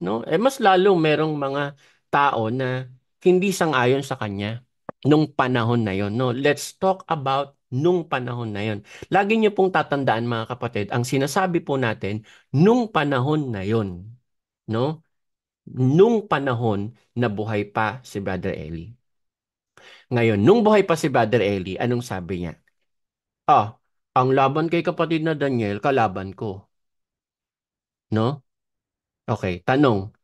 no? Mas lalo merong mga tao na hindi sang-ayon sa kanya nung panahon na yon, no? Let's talk about nung panahon na yon. Lagi niyo pong tatandaan mga kapatid, ang sinasabi po natin nung panahon na yon, no? Nung panahon na buhay pa si Brother Eli. Ngayon, nung buhay pa si Brother Eli, anong sabi niya? Ang laban kay kapatid na Daniel, kalaban ko. No? Okay, tanong.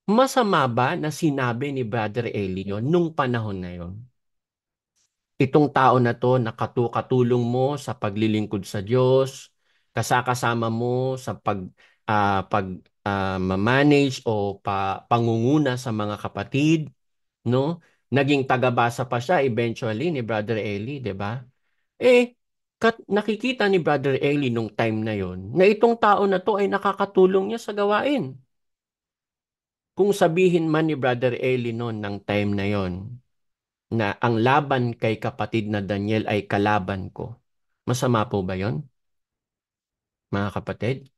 Masama ba na sinabi ni Brother Eli yun nung panahon na yon? Itong tao na to nakatulong mo sa paglilingkod sa Diyos, kasakasama mo sa manage o pangunguna sa mga kapatid, no? Naging tagabasa pa siya eventually ni Brother Eli, 'di ba? Nakikita ni Brother Eli nung time na yon na itong tao na to ay nakakatulong niya sa gawain. Kung sabihin man ni Brother Eli noon ng time na yon na ang laban kay kapatid na Daniel ay kalaban ko, masama po ba yon, mga kapatid?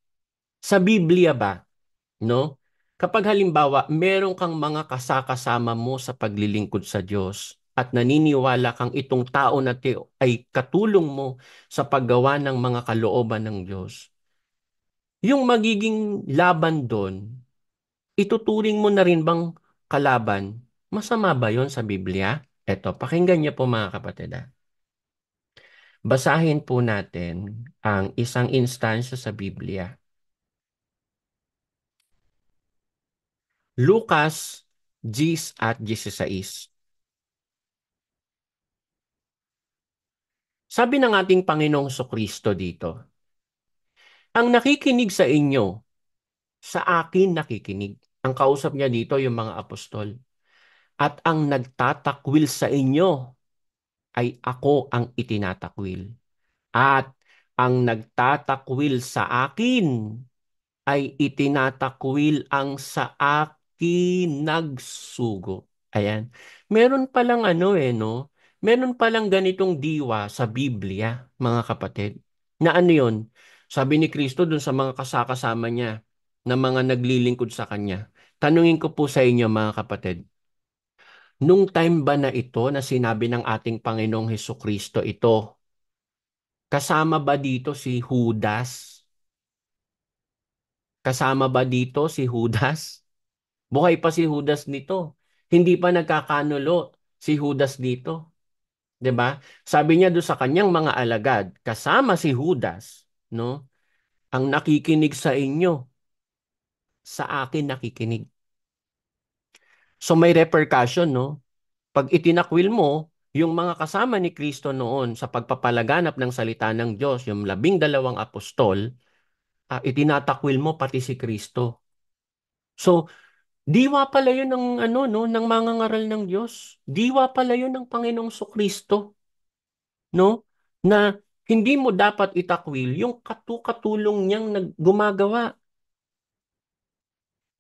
Sa Biblia ba, no? Kapag halimbawa, meron kang mga kasakasama mo sa paglilingkod sa Diyos at naniniwala kang itong tao na ay katulong mo sa paggawa ng mga kalooban ng Diyos, yung magiging laban doon, ituturing mo na rin bang kalaban? Masama ba yon sa Biblia? Eto, pakinggan niyo po mga kapatid. Basahin po natin ang isang instansya sa Biblia. Lucas 10 at 16. Sabi ng ating Panginoong Kristo dito, ang nakikinig sa inyo, sa akin nakikinig. Ang kausap niya dito yung mga apostol. At ang nagtatakwil sa inyo ay ako ang itinatakwil. At ang nagtatakwil sa akin ay itinatakwil ang sa akin nagsugo. Ayan. Meron palang ano no? Meron palang ganitong diwa sa Biblia, mga kapatid. Na ano yun? Sabi ni Kristo dun sa mga kasakasama niya na mga naglilingkod sa kanya. Tanungin ko po sa inyo, mga kapatid, nung time ba na ito na sinabi ng ating Panginoong Hesus Kristo ito, kasama ba dito si Judas? Kasama ba dito si Judas? Buhay pa si Judas nito. Hindi pa nagkakanulo si Judas dito. 'Di ba? Sabi niya doon sa kanyang mga alagad, kasama si Judas, no? Ang nakikinig sa inyo, sa akin nakikinig. So may repercussion, no? Pag itinakwil mo yung mga kasama ni Kristo noon sa pagpapalaganap ng salita ng Diyos, yung 12 apostol, itinatakwil mo pati si Kristo. So, diwa pala yun ng ano no, ng mangangaral ng Diyos. Diwa pala yun ng Panginoong Kristo, no? Na hindi mo dapat itakwil yung katulong niyang gumagawa,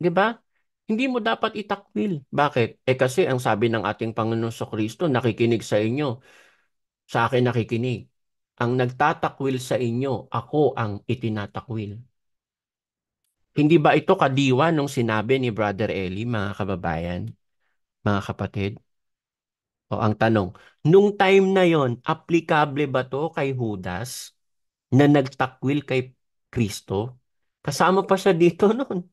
'di ba? Hindi mo dapat itakwil. Bakit? Kasi ang sabi ng ating Panginoong Kristo, nakikinig sa inyo, sa akin nakikinig. Ang nagtatakwil sa inyo, ako ang itinatakwil. Hindi ba ito kadiwa nung sinabi ni Brother Eli, mga kababayan, mga kapatid? O ang tanong, nung time na yon, applicable ba to kay Judas na nagtakwil kay Kristo? Kasama pa siya dito noon.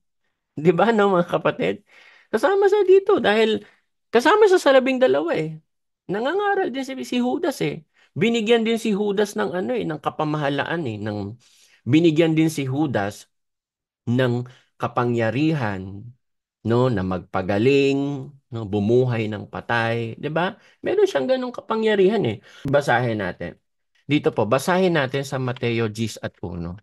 Di ba, no, mga kapatid? Kasama siya dito dahil kasama siya sa 12 eh. Nangangaral din si Judas eh. Binigyan din si Judas ng ano eh, ng kapamahalaan eh, binigyan din si Judas ng kapangyarihan, no, na magpagaling, no, bumuhay ng patay, 'di ba? Meron siyang ganong kapangyarihan eh. Basahin natin. Dito po, basahin natin sa Mateo 10:1.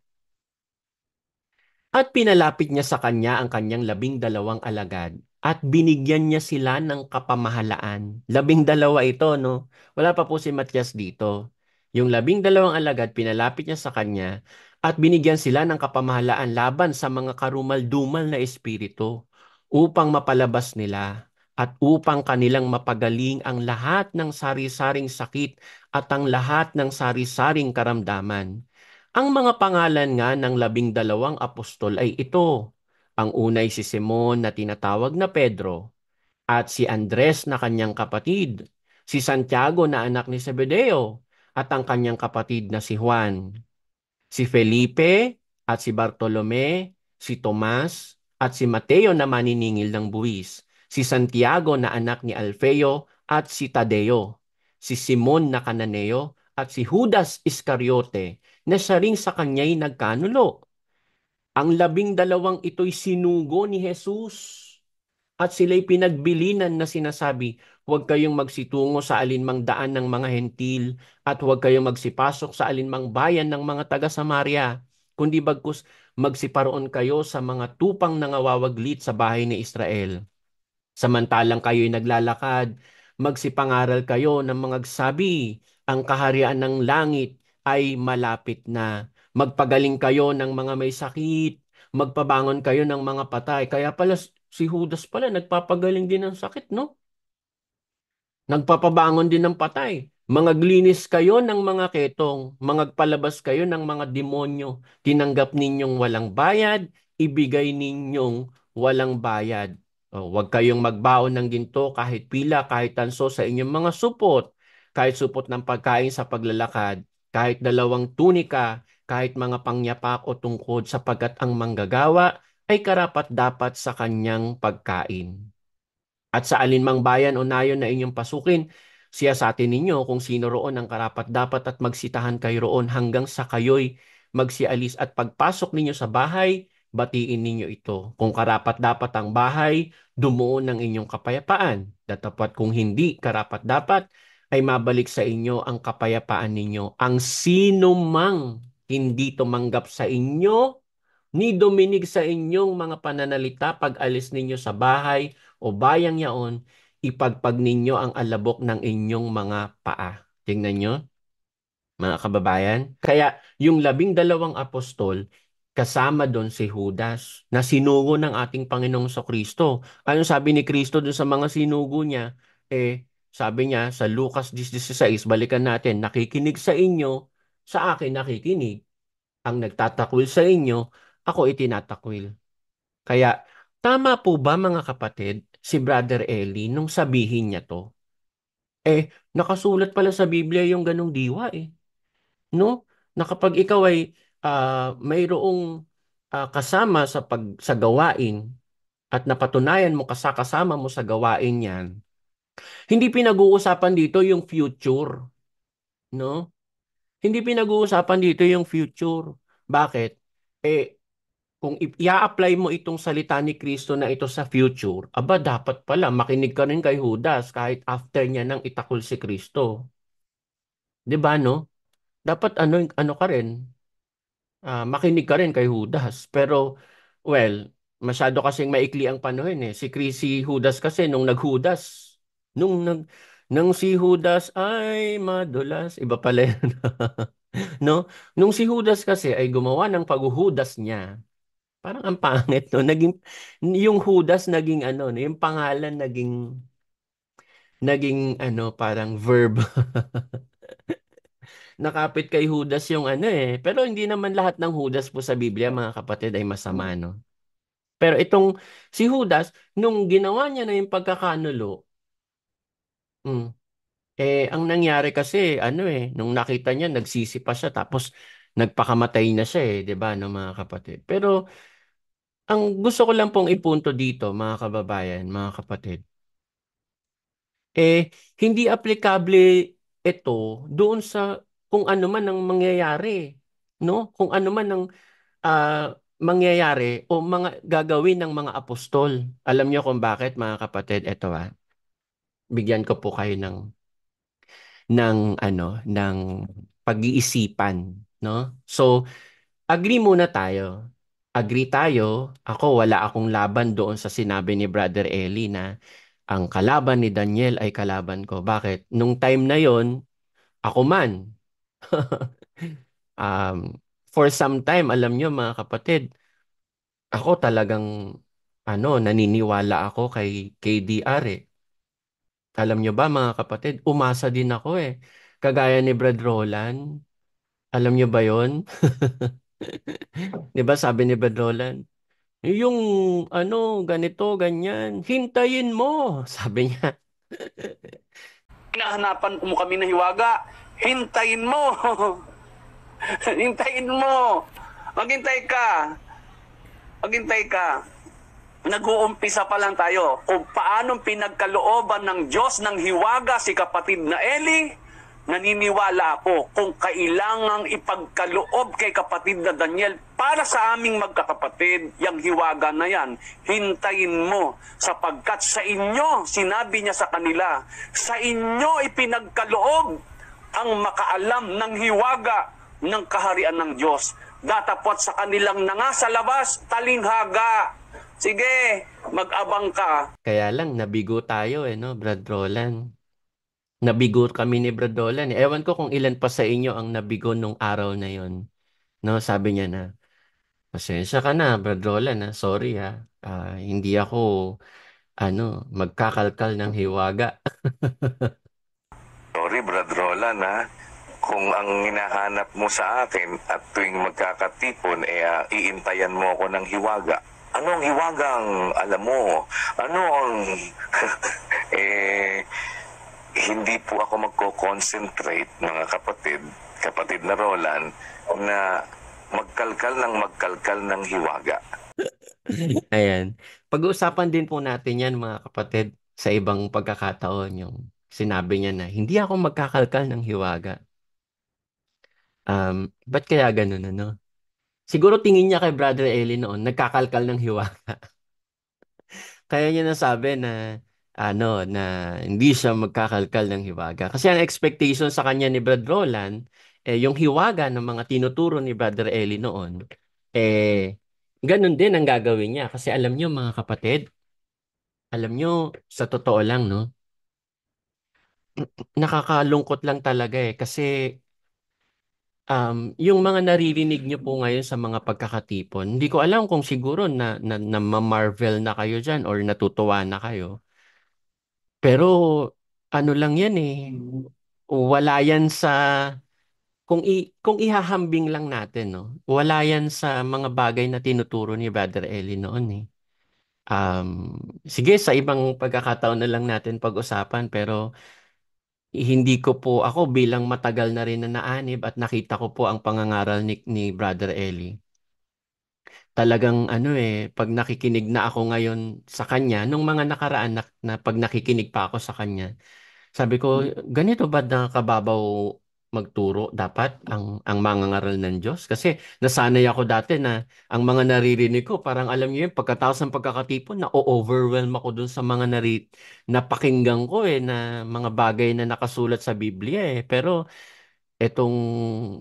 At pinalapit niya sa kanya ang kanyang 12 alagad at binigyan niya sila ng kapamahalaan. 12 ito, no? Wala pa po si Matias dito. Yung 12 alagad, pinalapit niya sa kanya at binigyan sila ng kapamahalaan laban sa mga karumal-dumal na espiritu upang mapalabas nila at upang kanilang mapagaling ang lahat ng sari-saring sakit at ang lahat ng sari-saring karamdaman. Ang mga pangalan nga ng 12 apostol ay ito. Ang unay si Simon na tinatawag na Pedro, at si Andres na kanyang kapatid, si Santiago na anak ni Zebedeo, at ang kanyang kapatid na si Juan, si Felipe at si Bartolome, si Tomas at si Mateo na maniningil ng buwis, si Santiago na anak ni Alfeo at si Tadeo, si Simon na Kananeo at si Judas Iscariote na siya ring sa kanya'y nagkanulo. Ang 12 ito'y sinugo ni Jesus. At sila'y pinagbilinan na sinasabi, huwag kayong magsitungo sa alinmang daan ng mga hentil at huwag kayong magsipasok sa alinmang bayan ng mga taga-Samaria, kundi bagkus magsiparoon kayo sa mga tupang nangawawaglit sa bahay ni Israel. Samantalang kayo'y naglalakad, magsipangaral kayo ng mga sabi, ang kaharian ng langit ay malapit na. Magpagaling kayo ng mga may sakit, magpabangon kayo ng mga patay. Kaya pala si Judas pala nagpapagaling din ng sakit, no? Nagpapabangon din ng patay. Mangaglinis kayo ng mga ketong, mangagpalabas kayo ng mga demonyo. Tinanggap ninyong walang bayad, ibigay ninyong walang bayad. O, huwag kayong magbaon ng ginto kahit pila, kahit tanso sa inyong mga supot, kahit supot ng pagkain sa paglalakad, kahit 2 tunika, kahit mga pangyapak o tungkod, sapagkat ang manggagawa ay karapat-dapat sa kanyang pagkain. At sa alinmang bayan o nayon na inyong pasukin, siyasatin ninyo kung sino roon ang karapat-dapat at magsitahan kayo roon hanggang sa kayo'y magsialis at pagpasok ninyo sa bahay, batiin ninyo ito. Kung karapat-dapat ang bahay, dumuon ng inyong kapayapaan. Datapat kung hindi karapat-dapat, ay mabalik sa inyo ang kapayapaan ninyo. Ang sino mang hindi tumanggap sa inyo, ni duminig sa inyong mga pananalita pag alis ninyo sa bahay o bayang yaon, ipagpag ninyo ang alabok ng inyong mga paa. Tingnan nyo, mga kababayan. Kaya yung 12 apostol, kasama doon si Judas, na sinugo ng ating Panginoong Kristo. Ano sabi ni Kristo doon sa mga sinugo niya? Sabi niya sa Lucas 10:16, balikan natin, nakikinig sa inyo, sa akin nakikinig. Ang nagtatakwil sa inyo, ako itinatakwil. Kaya, tama po ba mga kapatid, si Brother Eli, nung sabihin niya to? Nakasulat pala sa Biblia yung ganong diwa eh. No? Na kapag ikaw ay mayroong kasama sa gawain at napatunayan mo kasama mo sa gawain yan, hindi pinag-uusapan dito yung future. No? Hindi pinag-uusapan dito yung future. Bakit? Eh, kung i-apply mo itong salita ni Kristo na ito sa future, aba dapat pala makinig ka rin kay Judas kahit after niya nang itakol si Kristo. 'Di ba no? Dapat ano ka rin, makinig ka rin kay Judas. Pero well, masyado kasing maikli ang panahon eh. Si Judas kasi nung nang si Judas ay madulas, iba pala yun. No? Nung si Judas kasi ay gumawa ng paghuhudas niya. Parang ang pangit, no? Yung Judas naging ano, no? Yung pangalan naging ano, parang verb. Nakapit kay Judas yung ano eh. Pero hindi naman lahat ng Judas po sa Biblia, mga kapatid, ay masama, no? Pero itong si Judas, nung ginawa niya na yung pagkakanulo, mm, ang nangyari kasi, ano nung nakita niya, nagsisi pa siya, tapos nagpakamatay na siya eh, di ba, no, mga kapatid? Pero ang gusto ko lang pong ipunto dito, mga kababayan, mga kapatid, eh, hindi aplikable ito doon sa kung ano man ang mangyayari, no? Kung ano man ang mangyayari o mga gagawin ng mga apostol. Alam niyo kung bakit, mga kapatid? Ito bigyan ko po kayo ng pag-iisipan, no? So, agree muna tayo. Agree tayo. Ako, wala akong laban doon sa sinabi ni Brother Eli na ang kalaban ni Daniel ay kalaban ko. Bakit? Nung time na yon, ako man. um, for some time, alam nyo mga kapatid, ako talagang naniniwala ako kay KDR eh. Alam nyo ba mga kapatid, umasa din ako eh. Kagaya ni Brad Roland. Alam nyo ba yon? 'Di ba sabi ni Brad Roland, yung ganito, ganyan, hintayin mo, sabi niya. Hinahanapan mo kami ng hiwaga. Hintayin mo. Hintayin mo. Maghintay ka. Maghintay ka. Nag-uumpisa pa lang tayo kung paanong pinagkalooban ng Diyos ng hiwaga si kapatid na Eli. Naniniwala ako kung kailangang ipagkaloob kay kapatid na Daniel para sa aming magkakapatid, yung hiwaga na yan, hintayin mo sapagkat sa inyo, sinabi niya sa kanila, sa inyo ipinagkaloob ang makaalam ng hiwaga ng kaharian ng Diyos. Datapot sa kanilang nanga sa labas, talinghaga. Sige, mag-abang ka. Kaya lang, nabigo tayo no, Brad Roland. Nabigo kami ni Brad Roland. Ewan ko kung ilan pa sa inyo ang nabigo nung araw na yon. No, sabi niya na, pasensya ka na, Brad Roland, sorry hindi ako, magkakalkal ng hiwaga. Sorry, Brad Roland, ha? Kung ang hinahanap mo sa akin at tuwing magkakatipon, iintayan mo ako ng hiwaga. Anong hiwagang alam mo? Ano ang... hindi po ako magko-concentrate, mga kapatid na Roland, na magkalkal ng hiwaga. Ayan. Pag-uusapan din po natin yan, mga kapatid, sa ibang pagkakataon, yung Sinabi niya na, hindi ako magkakalkal ng hiwaga. Ba't kaya ganun, ano? Siguro tingin niya kay Brother Eli noon, nagkakalkal ng hiwaga. Kaya niya nasabi na, na hindi siya magkakalkal ng hiwaga. Kasi ang expectation sa kanya ni Brad Roland, yung hiwaga ng mga tinuturo ni Brother Eli noon, ganun din ang gagawin niya. Kasi alam niyo mga kapatid, alam niyo, sa totoo lang, no? Nakakalungkot lang talaga kasi yung mga naririnig niyo po ngayon sa mga pagkakatipon, hindi ko alam kung siguro na ma-marvel na kayo dyan or natutuwa na kayo. Pero ano lang yan wala yan kung ihahambing lang natin, no? Wala yan sa mga bagay na tinuturo ni Brother Eli noon eh. Sige, sa ibang pagkakataon na lang natin pag-usapan pero hindi ko po ako bilang matagal na rin na naanib at nakita ko po ang pangangaral ni Brother Eli. Talagang pag nakikinig na ako ngayon sa kanya, nung mga nakaraan na pag nakikinig pa ako sa kanya, sabi ko, ganito ba nakakababaw magturo dapat ang mangangaral ng Diyos? Kasi nasanay ako dati na ang mga naririnig ko, parang alam niyo yun, pagkatapos ng pagkakatipon, na-overwhelm ako dun sa mga napakinggan ko na mga bagay na nakasulat sa Biblia eh. Pero etong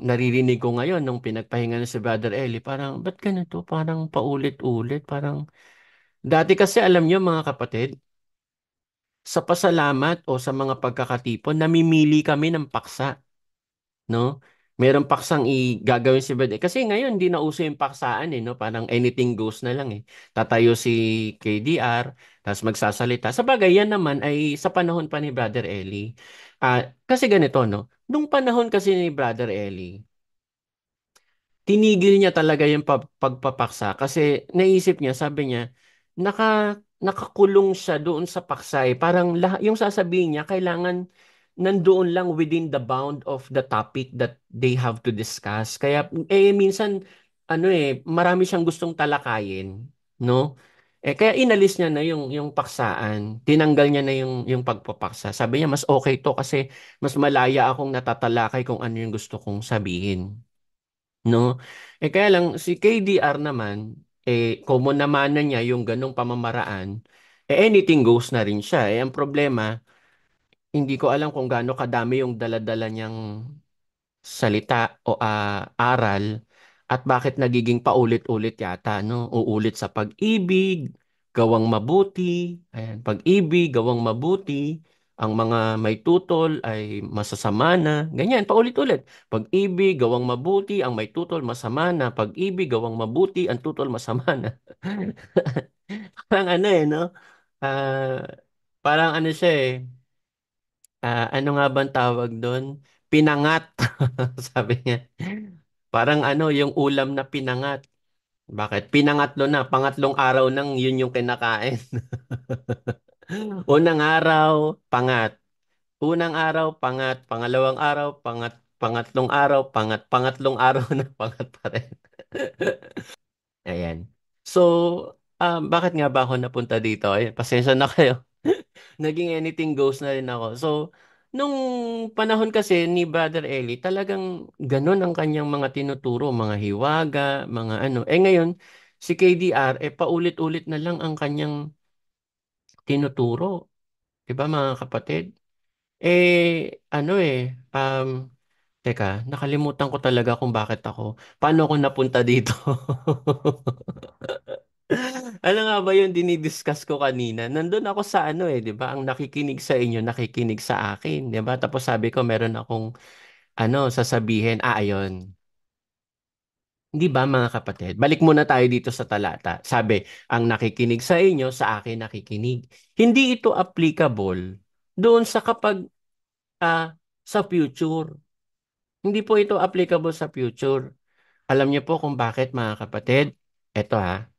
naririnig ko ngayon nung pinagpahinga na si Brother Eli, parang, ba't ganito? Parang paulit-ulit, parang, dati kasi alam niyo mga kapatid, sa pasalamat o sa mga pagkakatipon, namimili kami ng paksa, no? Merong paksang gagawin si Brad. Kasi ngayon, hindi na uso yung paksaan no? Parang anything goes na lang eh. Tatayo si KDR, tapos magsasalita. Sa bagay, yan naman ay sa panahon pa ni Brother Eli. Kasi ganito, no? Nung panahon kasi ni Brother Eli, tinigil niya talaga yung pagpapaksa kasi naisip niya, sabi niya, nakakulong siya doon sa paksa eh. Parang yung sasabihin niya, kailangan nandoon lang within the bound of the topic that they have to discuss. Kaya minsan, marami siyang gustong talakayin, no? Kaya inalis niya na yung paksaan. Tinanggal niya na yung pagpapaksa. Sabi niya, mas okay to kasi mas malaya akong natatalakay kung ano yung gusto kong sabihin. No? Kaya lang, si KDR naman, common naman na niya yung ganong pamamaraan, anything goes na rin siya. Ang problema, hindi ko alam kung gaano kadami yung daladala niyang salita o aral at bakit nagiging paulit-ulit yata, no? Uulit sa pag-ibig, gawang mabuti, ayan, pag-ibig, gawang mabuti, ang mga may tutol ay masasama na, ganyan, paulit-ulit. Pag-ibig, gawang mabuti, ang may tutol masama na, pag-ibig, gawang mabuti, ang tutol masama na. Parang no? Ah, parang siya ano nga bang tawag doon? Pinangat. Sabi niya. Parang yung ulam na pinangat. Bakit? Pinangatlo na. Pangatlong araw nang yun yung kinakain. Unang araw, pangat. Unang araw, pangat. Pangalawang araw, pangat. Pangatlong araw, pangat. Pangatlong araw na pangat pa rin. Ayan. So, bakit nga ba ako napunta dito? Ayan, pasensya na kayo. Naging anything goes na rin ako. So, nung panahon kasi ni Brother Eli, talagang ganun ang kanyang mga tinuturo, mga hiwaga, mga ano. Ngayon, si KDR, paulit-ulit na lang ang kanyang tinuturo. 'Di ba mga kapatid? Um, teka, nakalimutan ko talaga kung bakit paano ako napunta dito? Ano nga ba yung dinidiscuss ko kanina? Nandun ako sa 'di ba? Ang nakikinig sa inyo, nakikinig sa akin, 'di ba? Tapos sabi ko meron akong sasabihin. Ayun. Hindi ba mga kapatid? Balik muna tayo dito sa talata. Sabi, ang nakikinig sa inyo, sa akin nakikinig. Hindi ito applicable doon sa kapag sa future. Hindi po ito applicable sa future. Alam niyo po kung bakit mga kapatid? Ito ha.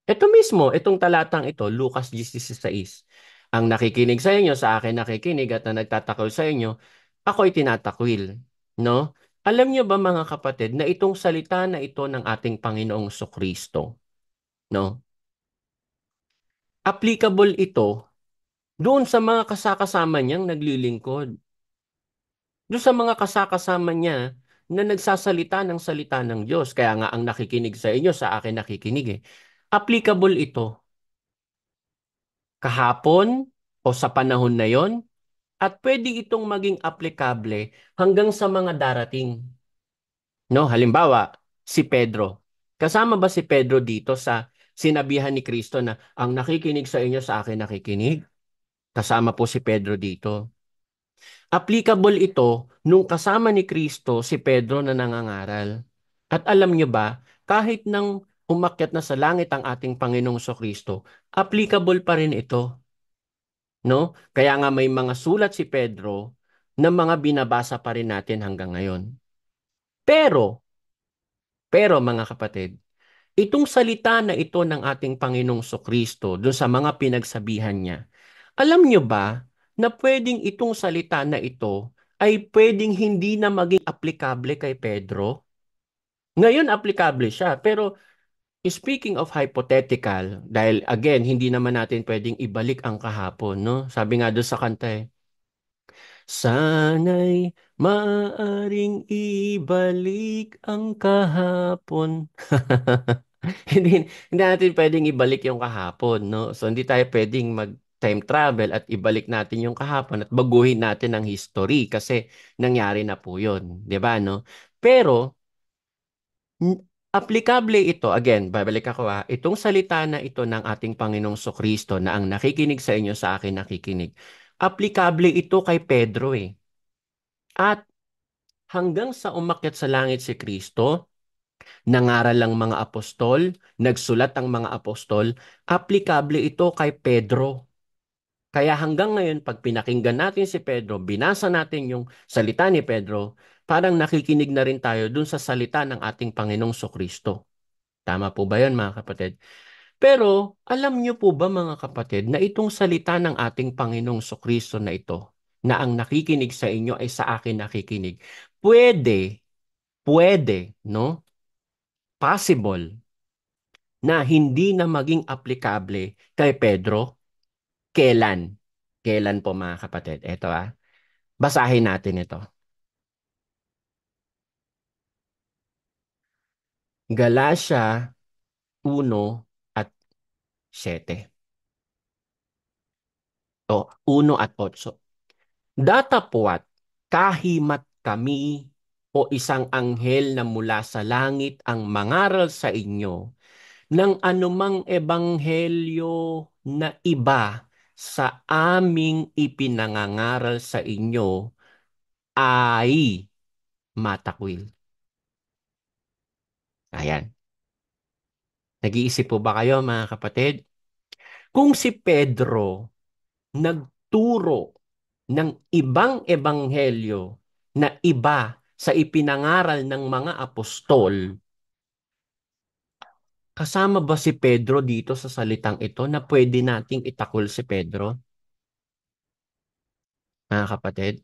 Ito mismo, itong talatang ito, Lucas 16:6. Ang nakikinig sa inyo, sa akin nakikinig at na nagtatakwil sa inyo, ako'y tinatakwil. No? Alam niyo ba mga kapatid na itong salita na ito ng ating Panginoong Kristo, no? Applicable ito Doon sa mga kasakasama niyang naglilingkod. Doon sa mga kasakasama niya na nagsasalita ng salita ng Diyos. Kaya nga ang nakikinig sa inyo, sa akin nakikinig eh. Applicable ito kahapon o sa panahon na yon at pwede itong maging aplikable hanggang sa mga darating. No, halimbawa, si Pedro. Kasama ba si Pedro dito sa sinabihan ni Kristo na ang nakikinig sa inyo sa akin nakikinig? Kasama po si Pedro dito. Applicable ito nung kasama ni Kristo si Pedro na nangangaral. At alam nyo ba, kahit nang umakyat na sa langit ang ating Panginoong Kristo, applicable pa rin ito. No? Kaya nga may mga sulat si Pedro na mga binabasa pa rin natin hanggang ngayon. Pero, mga kapatid, itong salita na ito ng ating Panginoong Kristo doon sa mga pinagsabihan niya, alam nyo ba na pwedeng itong salita na ito ay pwedeng hindi na maging aplikable kay Pedro? Ngayon aplikable siya, pero speaking of hypothetical, dahil again, hindi naman natin pwedeng ibalik ang kahapon, no? Sabi nga doon sa kanta eh, sana'y maaring ibalik ang kahapon. Hindi natin pwedeng ibalik yung kahapon, no? So hindi tayo pwedeng mag-time travel at ibalik natin yung kahapon at baguhin natin ang history kasi nangyari na po yun, 'di ba, no? Pero n- aplikable ito, again, babalik ako itong salita na ito ng ating Panginoong Kristo na ang nakikinig sa inyo sa akin nakikinig. Aplikable ito kay Pedro eh. At hanggang sa umakyat sa langit si Kristo, nangaral ang mga apostol, nagsulat ang mga apostol, aplikable ito kay Pedro. Kaya hanggang ngayon, pag pinakinggan natin si Pedro, binasa natin yung salita ni Pedro, parang nakikinig na rin tayo dun sa salita ng ating Panginoong Kristo. Tama po ba yun, mga kapatid? Pero, alam niyo po ba, mga kapatid, na itong salita ng ating Panginoong Kristo na ito, na ang nakikinig sa inyo ay sa akin nakikinig, pwede, no? Possible na hindi na maging aplikable kay Pedro. Kailan? Kailan po mga kapatid? Ito basahin natin ito. Galatia 1:7. O, 1:8. Datapwat, kahimat kami o isang anghel na mula sa langit ang mangaral sa inyo ng anumang ebanghelyo na iba sa aming ipinangangaral sa inyo ay matakwil. Ayan. Nag-iisip po ba kayo, mga kapatid? Kung si Pedro nagturo ng ibang ebanghelyo na iba sa ipinangaral ng mga apostol, kasama ba si Pedro dito sa salitang ito na pwede nating itakol si Pedro, mga kapatid?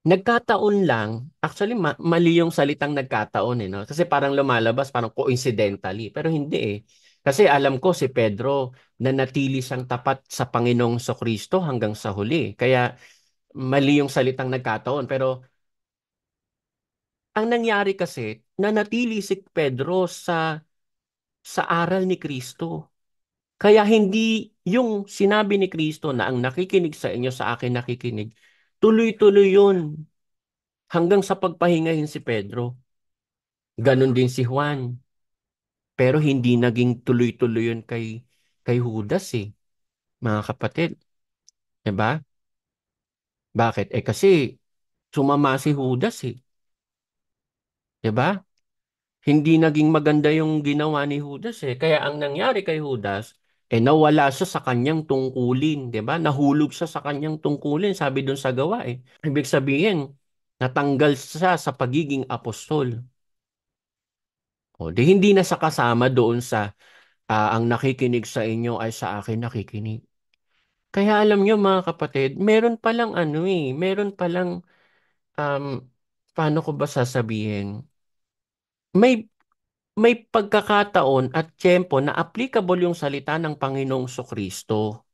Nagkataon lang, actually mali yung salitang nagkataon no? Kasi parang lumalabas parang coincidentally, pero hindi eh. Kasi alam ko si Pedro nanatili siyang tapat sa Panginoong Kristo hanggang sa huli. Kaya mali yung salitang nagkataon, pero ang nangyari kasi nanatili si Pedro sa aral ni Kristo. Kaya hindi yung sinabi ni Kristo na ang nakikinig sa inyo sa akin nakikinig, tuloy-tuloy yun hanggang sa pagpahingahin si Pedro. Ganon din si Juan. Pero hindi naging tuloy-tuloy yun kay Judas mga kapatid. 'Di ba? Bakit? Kasi sumama si Judas 'Di ba? Hindi naging maganda yung ginawa ni Judas Kaya ang nangyari kay Judas, nawala siya sa kanyang tungkulin, 'di ba? Nahulog siya sa kanyang tungkulin, sabi doon sa gawa Ibig sabihin, natanggal siya sa pagiging apostol. O, di hindi na sa kasama doon sa ang nakikinig sa inyo ay sa akin nakikinig. Kaya alam nyo mga kapatid, meron palang meron palang, um, paano ko ba sasabihin? May pagkakataon at tiyempo na applicable yung salita ng Panginoong Kristo.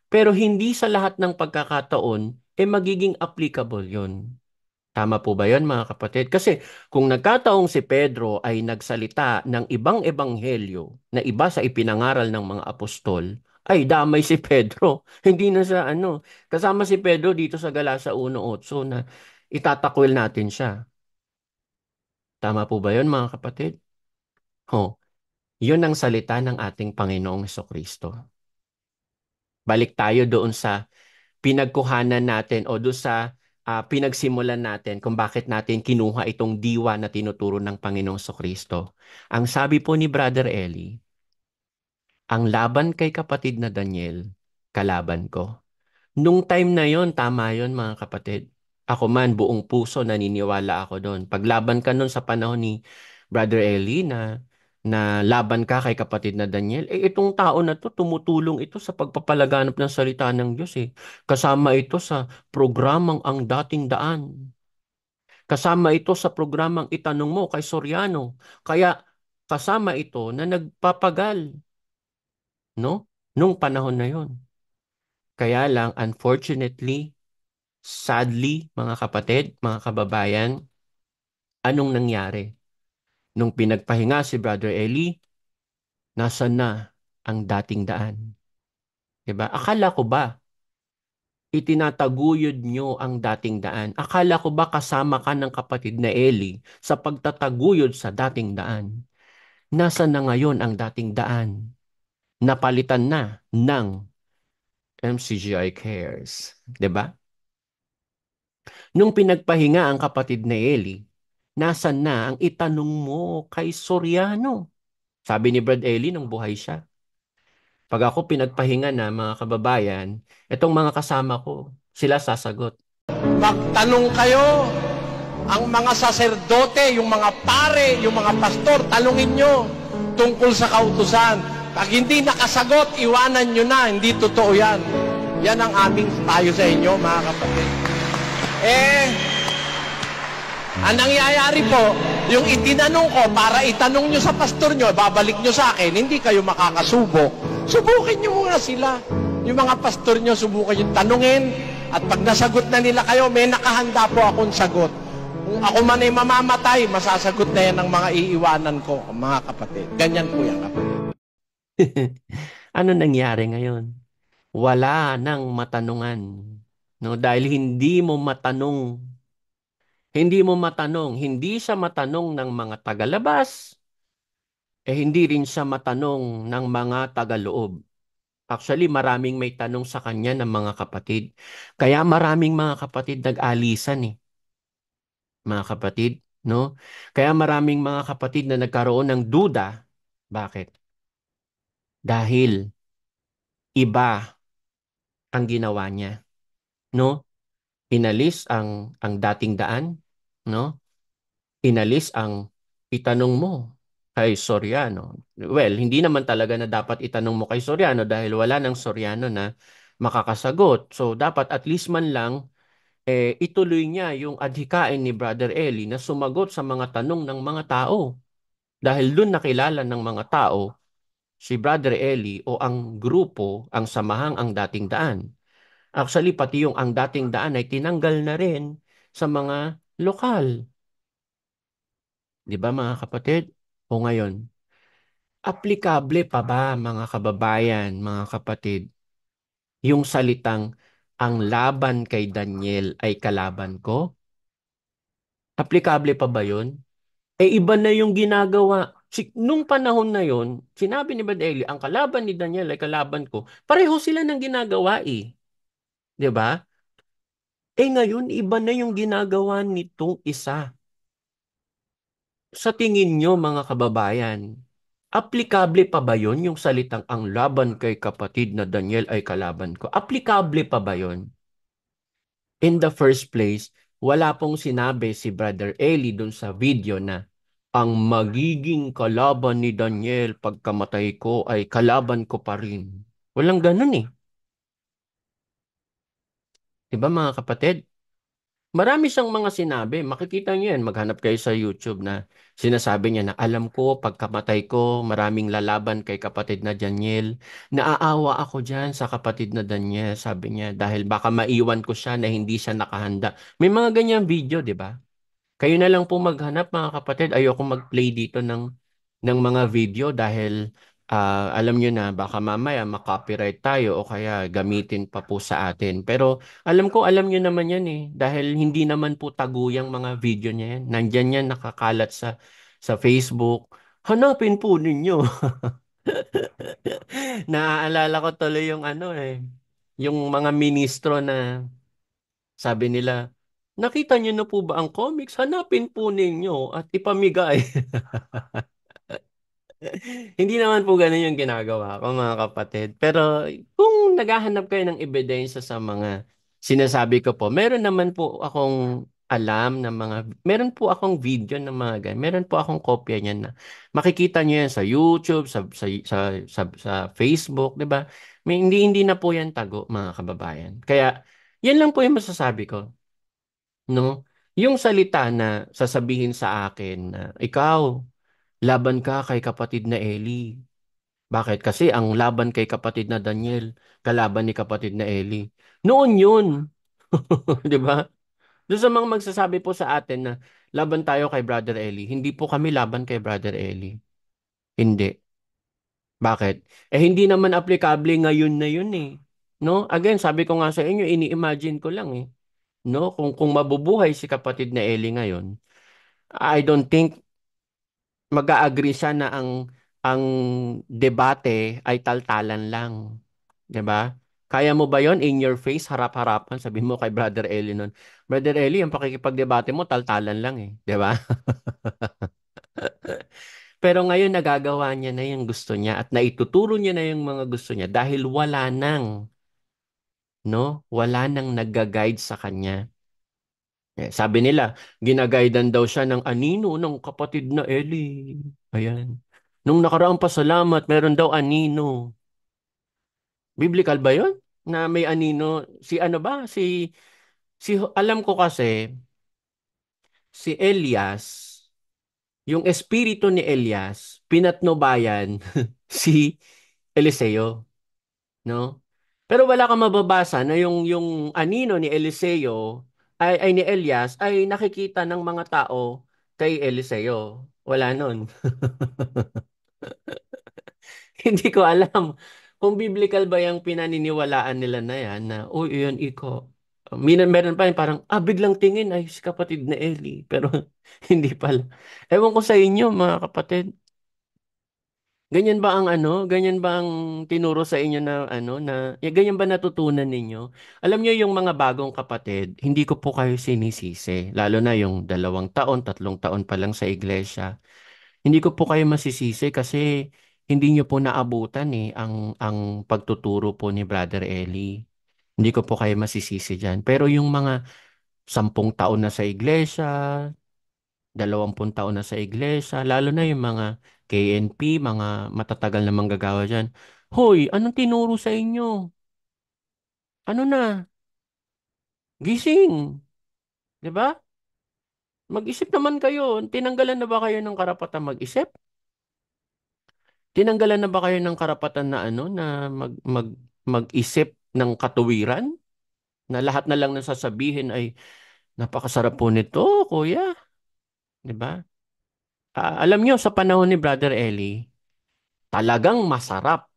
Pero hindi sa lahat ng pagkakataon, magiging applicable yon. Tama po ba yon mga kapatid? Kasi kung nagkataong si Pedro ay nagsalita ng ibang ebanghelyo na iba sa ipinangaral ng mga apostol, ay damay si Pedro. Hindi na sa ano. Kasama si Pedro dito sa Galasa 1:8 na itatakwil natin siya. Tama po ba yon mga kapatid? Ho, yun ang salita ng ating Panginoong Hesukristo. Balik tayo doon sa pinagkuhanan natin o doon sa pinagsimulan natin kung bakit natin kinuha itong diwa na tinuturo ng Panginoong Kristo. Ang sabi po ni Brother Eli, ang laban kay kapatid na Daniel, kalaban ko. Nung time na yon, tama yon mga kapatid. Ako man, buong puso, naniniwala ako doon. Paglaban ka noon sa panahon ni Brother Eli na laban ka kay kapatid na Daniel, itong tao na to, tumutulong ito sa pagpapalaganap ng salita ng Diyos eh. Kasama ito sa programang Ang Dating Daan. Kasama ito sa programang Itanong Mo kay Soriano. Kaya kasama ito na nagpapagal, no? Nung panahon na yon. Kaya lang, unfortunately, sadly, mga kapatid, mga kababayan, anong nangyari? Nung pinagpahinga si Brother Eli, nasa na ang dating daan? Diba? Akala ko ba itinataguyod nyo ang dating daan? Akala ko ba kasama ka ng kapatid na Eli sa pagtataguyod sa dating daan? Nasa na ngayon ang dating daan? Napalitan na ng MCGI Cares. 'Di ba? Nung pinagpahinga ang kapatid na Eli, nasan na ang itanong mo kay Soriano? Sabi ni Brad Eli nung buhay siya. Pag ako pinagpahinga na mga kababayan, itong mga kasama ko, sila sasagot. Magtanong kayo, ang mga saserdote, yung mga pare, yung mga pastor, tanungin nyo tungkol sa kautusan. Pag hindi nakasagot, iwanan nyo na. Hindi totoo yan. Yan ang aming payo sa inyo, mga kapatid. Ang nangyayari po, yung itinanong ko para itanong nyo sa pastor nyo, babalik nyo sa akin, hindi kayo makakasubok. Subukin nyo muna sila. Yung mga pastor nyo, subukan yung tanungin. At pag nasagot na nila kayo, may nakahanda po akong sagot. Kung ako man ay mamamatay, masasagot na yan ng mga iiwanan ko, mga kapatid. Ganyan po yan, kapatid. Ano nangyari ngayon? Wala nang matanungan. No, dahil hindi siya matanong ng mga tagalabas, hindi rin siya matanong ng mga tagaloob. Actually, maraming may tanong sa kanya ng mga kapatid. Kaya maraming mga kapatid nag-alisan eh. Mga kapatid, no? Kaya maraming mga kapatid na nagkaroon ng duda. Bakit? Dahil iba ang ginawa niya, no? Inalis ang dating daan, no? Inalis ang itanong mo kay Soriano. Well, hindi naman talaga na dapat itanong mo kay Soriano dahil wala nang Soriano na makakasagot. So, dapat at least man lang ituloy niya yung adhikain ni Brother Eli na sumagot sa mga tanong ng mga tao. Dahil doon nakilala ng mga tao si Brother Eli o ang grupo, ang samahang Ang Dating Daan. Actually, pati yung Ang Dating Daan ay tinanggal na rin sa mga lokal. Di ba mga kapatid? O ngayon, aplikable pa ba mga kababayan, mga kapatid, yung salitang ang laban kay Daniel ay kalaban ko? Aplikable pa ba yun? Iba na yung ginagawa. Nung panahon na yon, sinabi ni Badeli, ang kalaban ni Daniel ay kalaban ko. Pareho sila ng ginagawa eh. 'Di ba? Ngayon, iba na yung ginagawa nitong isa. Sa tingin nyo, mga kababayan, aplikable pa ba yon yung salitang ang laban kay kapatid na Daniel ay kalaban ko? Aplikable pa ba yon? In the first place, wala pong sinabi si Brother Eli dun sa video na ang magiging kalaban ni Daniel pagkamatay ko ay kalaban ko pa rin. Walang ganun eh. Diba mga kapatid? Marami siyang mga sinabi. Makikita niyo yan. Maghanap kayo sa YouTube na sinasabi niya na alam ko, pagkamatay ko, maraming lalaban kay kapatid na Daniel. Naaawa ako dyan sa kapatid na Daniel, sabi niya, dahil baka maiwan ko siya na hindi siya nakahanda. May mga ganyang video, di ba? Kayo na lang po maghanap mga kapatid. Ayoko mag-play dito ng mga video dahil alam nyo na baka mamaya makopyright tayo o kaya gamitin pa po sa atin. Pero alam nyo naman yan eh. Dahil hindi naman po taguyang mga video niya yan. Nandyan yan nakakalat sa Facebook. Hanapin po ninyo. Naaalala ko tuloy yung ano eh. Yung mga ministro na sabi nila, nakita niyo na po ba ang comics? Hanapin po ninyo at ipamigay. Hindi naman po ganun yung ginagawa ko mga kapatid. Pero kung naghahanap kayo ng ebidensya sa mga sinasabi ko po, meron naman po akong alam na meron po akong video ng mga ganyan. Meron po akong kopya niyan na makikita niyo yan sa YouTube, sa Facebook, 'di ba? Hindi na po yan tago mga kababayan. Kaya yan lang po yung masasabi ko. No? Yung salita na sasabihin sa akin na ikaw, laban ka kay kapatid na Eli. Bakit? Kasi ang laban kay kapatid na Daniel, kalaban ni kapatid na Eli. Noon yun. 'Di ba? Doon sa mga magsasabi po sa atin na laban tayo kay Brother Eli, hindi po kami laban kay Brother Eli. Hindi. Bakit? Eh hindi naman aplikable ngayon na yun eh. No? Again, sabi ko nga sa inyo, ini-imagine ko lang eh. No? Kung mabubuhay si kapatid na Eli ngayon, I don't think mag-agree siya na ang debate ay taltalan lang, 'di ba? Kaya mo ba 'yon in your face, harap-harapan, sabi mo kay Brother Eli nun, Brother Eli, ang pakikipagdebate mo taltalan lang eh, 'di ba? Pero ngayon nagagawa niya na yung gusto niya at naituturo niya na yung mga gusto niya dahil wala nang nagga-guide sa kanya. Sabi nila, ginagaidan daw siya ng anino ng kapatid na Eli. Ayan. Nung nakaraang pasalamat, meron daw anino. Biblical ba yun? Na may anino. Si ano ba? Alam ko kasi, si Elias, yung espiritu ni Elias, pinatnubayan si Eliseo. No? Pero wala kang mababasa na yung anino ni Eliseo ay ni Elias ay nakikita ng mga tao kay Eliseo. Wala nun. Hindi ko alam kung biblical ba yung pinaniniwalaan nila na yan na, uy, yun, iko. Meron pa yung parang, biglang tingin, ay, si kapatid na Eli. Pero hindi pala. Ewan ko sa inyo, mga kapatid. Ganyan ba ang ano? Ganyan ba ang tinuro sa inyo na ano na ganyan ba natutunan ninyo? Alam niyo yung mga bagong kapatid, hindi ko po kayo sinisisi, lalo na yung 2 taon, 3 taon pa lang sa iglesia. Hindi ko po kayo masisisi kasi hindi niyo po naabutan ang pagtuturo po ni Brother Eli. Hindi ko po kayo masisisi diyan. Pero yung mga 10 taon na sa iglesia, 20 taon na sa iglesia, lalo na yung mga KNP, mga matatagal na manggagawa dyan. Hoy, anong tinuro sa inyo? Ano na? Gising. 'Di ba? Mag-isip naman kayo. Tinanggalan na ba kayo ng karapatan mag-isip? Tinanggalan na ba kayo ng karapatan na ano na mag-isip ng katuwiran? Na lahat na lang nasasabihin ay napakasarap po nito, kuya. 'Di ba? Alam nyo, sa panahon ni Brother Eli, talagang masarap.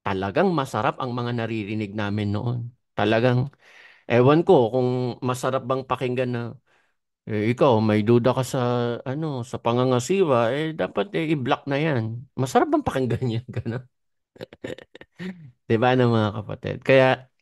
Talagang masarap ang mga naririnig namin noon. Talagang, ewan ko kung masarap bang pakinggan na, ikaw, may duda ka sa pangangasiwa, dapat i-block na yan. Masarap bang pakinggan yan? Gano'n? Diba na mga kapatid? Kaya,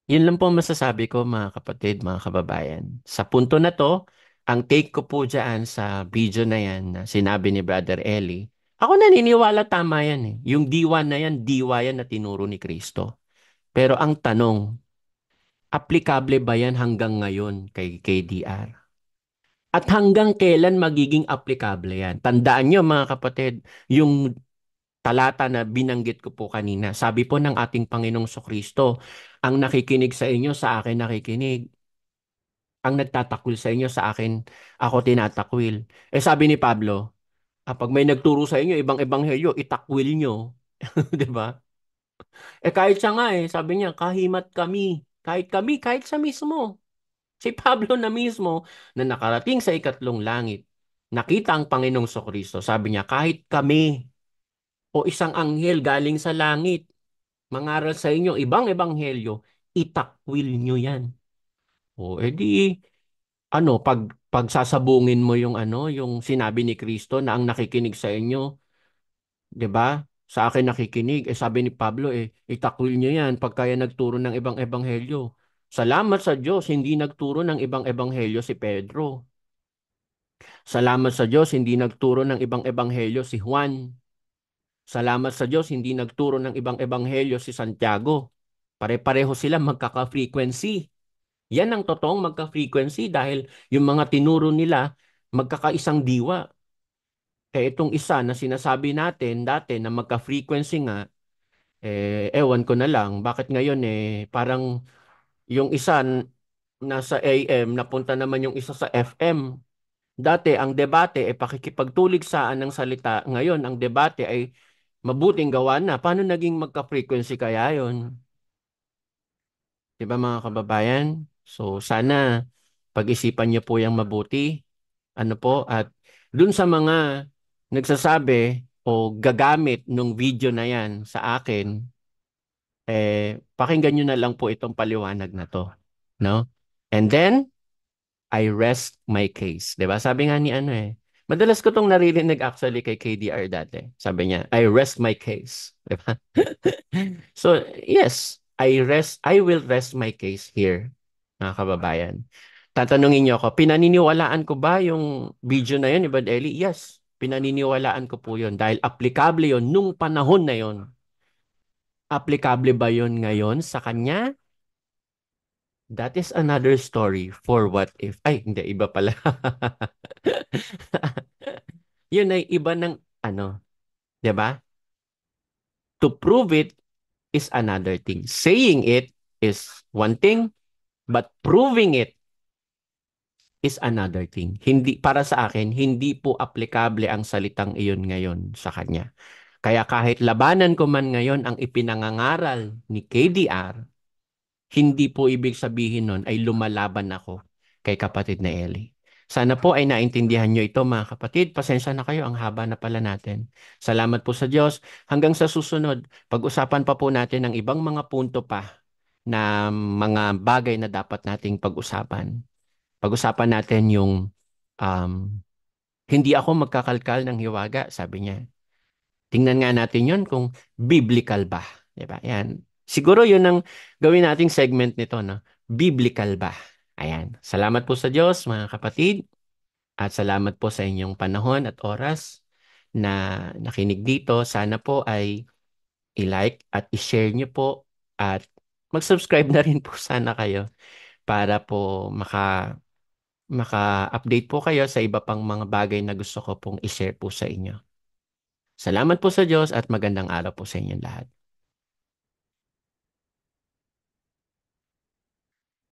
yun lang po ang masasabi ko mga kapatid, mga kababayan. Sa punto na to, ang take ko po dyan sa video na yan na sinabi ni Brother Eli, ako naniniwala tama yan eh. Yung diwa na yan, diwa yan na tinuro ni Kristo. Pero ang tanong, aplikable ba yan hanggang ngayon kay KDR? At hanggang kailan magiging aplikable yan? Tandaan nyo mga kapatid, yung talata na binanggit ko po kanina, sabi po ng ating Panginoong Kristo, ang nakikinig sa inyo, sa akin nakikinig. Ang nagtatakwil sa inyo, sa akin, ako tinatakwil. Eh sabi ni Pablo, pag may nagturo sa inyo, ibang ebanghelyo, itakwil nyo. Di ba? Eh kahit siya nga sabi niya, kahimat kami. Kahit siya mismo. Si Pablo na mismo, na nakarating sa ikatlong langit, nakita ang Panginoong Kristo. Sabi niya, kahit kami o isang anghel galing sa langit, mangaral sa inyo ibang ebanghelyo, itakwil nyo yan. O edi, pagsasabungin mo yung yung sinabi ni Kristo na ang nakikinig sa inyo, 'di ba? Sa akin nakikinig. Eh sabi ni Pablo, itakwil nyo yan pagka yan nagturo ng ibang ebanghelyo. Salamat sa Diyos, hindi nagturo ng ibang ebanghelyo si Pedro. Salamat sa Diyos, hindi nagturo ng ibang ebanghelyo si Juan. Salamat sa Diyos, hindi nagturo ng ibang ebanghelyo si Santiago. Pare-pareho sila magkaka-frequency. Yan ang totoong magka-frequency dahil yung mga tinuro nila magkakaisang diwa. Itong isa na sinasabi natin dati na magka-frequency nga, ewan ko na lang, bakit ngayon parang yung isa nasa AM, napunta naman yung isa sa FM. Dati ang debate ay pakikipagtuligsaan ng salita. Ngayon ang debate ay mabuting gawa na. Paano naging magka-frequency kaya yon? 'Di ba mga kababayan? So sana pag-isipan niyo po yung mabuti. Ano po? At dun sa mga nagsasabi o gagamit nung video na yan sa akin, pakinggan nyo na lang po itong paliwanag na to. No? And then, I rest my case. 'Di ba? Sabi nga ni madalas ko tong naririnig actually kay KDR dati. Sabi niya, I rest my case. 'Di ba? So, yes, I will rest my case here, mga kababayan. Tatanungin niyo ako, pinaniniwalaan ko ba yung video na yun ni Bad Eli? Yes, pinaniniwalaan ko po yun dahil aplikable yun nung panahon na yun. Aplikable ba yun ngayon sa kanya? That is another story for what if. Ay, hindi, iba pala. Yun ay iba ng 'di ba? To prove it is another thing. Saying it is one thing, but proving it is another thing. Hindi para sa akin, hindi po aplikable ang salitang iyon ngayon sa kanya. Kaya kahit labanan ko man ngayon ang ipinangangaral ni KDR, hindi po ibig sabihin nun ay lumalaban ako kay kapatid na Eli. Sana po ay naintindihan nyo ito mga kapatid. Pasensya na kayo, ang haba na pala natin. Salamat po sa Diyos. Hanggang sa susunod, pag-usapan pa po natin ang ibang mga punto pa na mga bagay na dapat nating pag-usapan. Pag-usapan natin yung um, hindi ako magkakalkal ng hiwaga, sabi niya. Tingnan nga natin yun kung biblical ba. Diba? Yan. Siguro yun ang gawin nating segment nito, no? Biblical ba? Ayan. Salamat po sa Diyos, mga kapatid. At salamat po sa inyong panahon at oras na nakinig dito. Sana po ay i-like at i-share nyo po at mag-subscribe na rin po sana kayo para po maka-update po kayo sa iba pang mga bagay na gusto ko pong i-share po sa inyo. Salamat po sa Diyos at magandang araw po sa inyong lahat.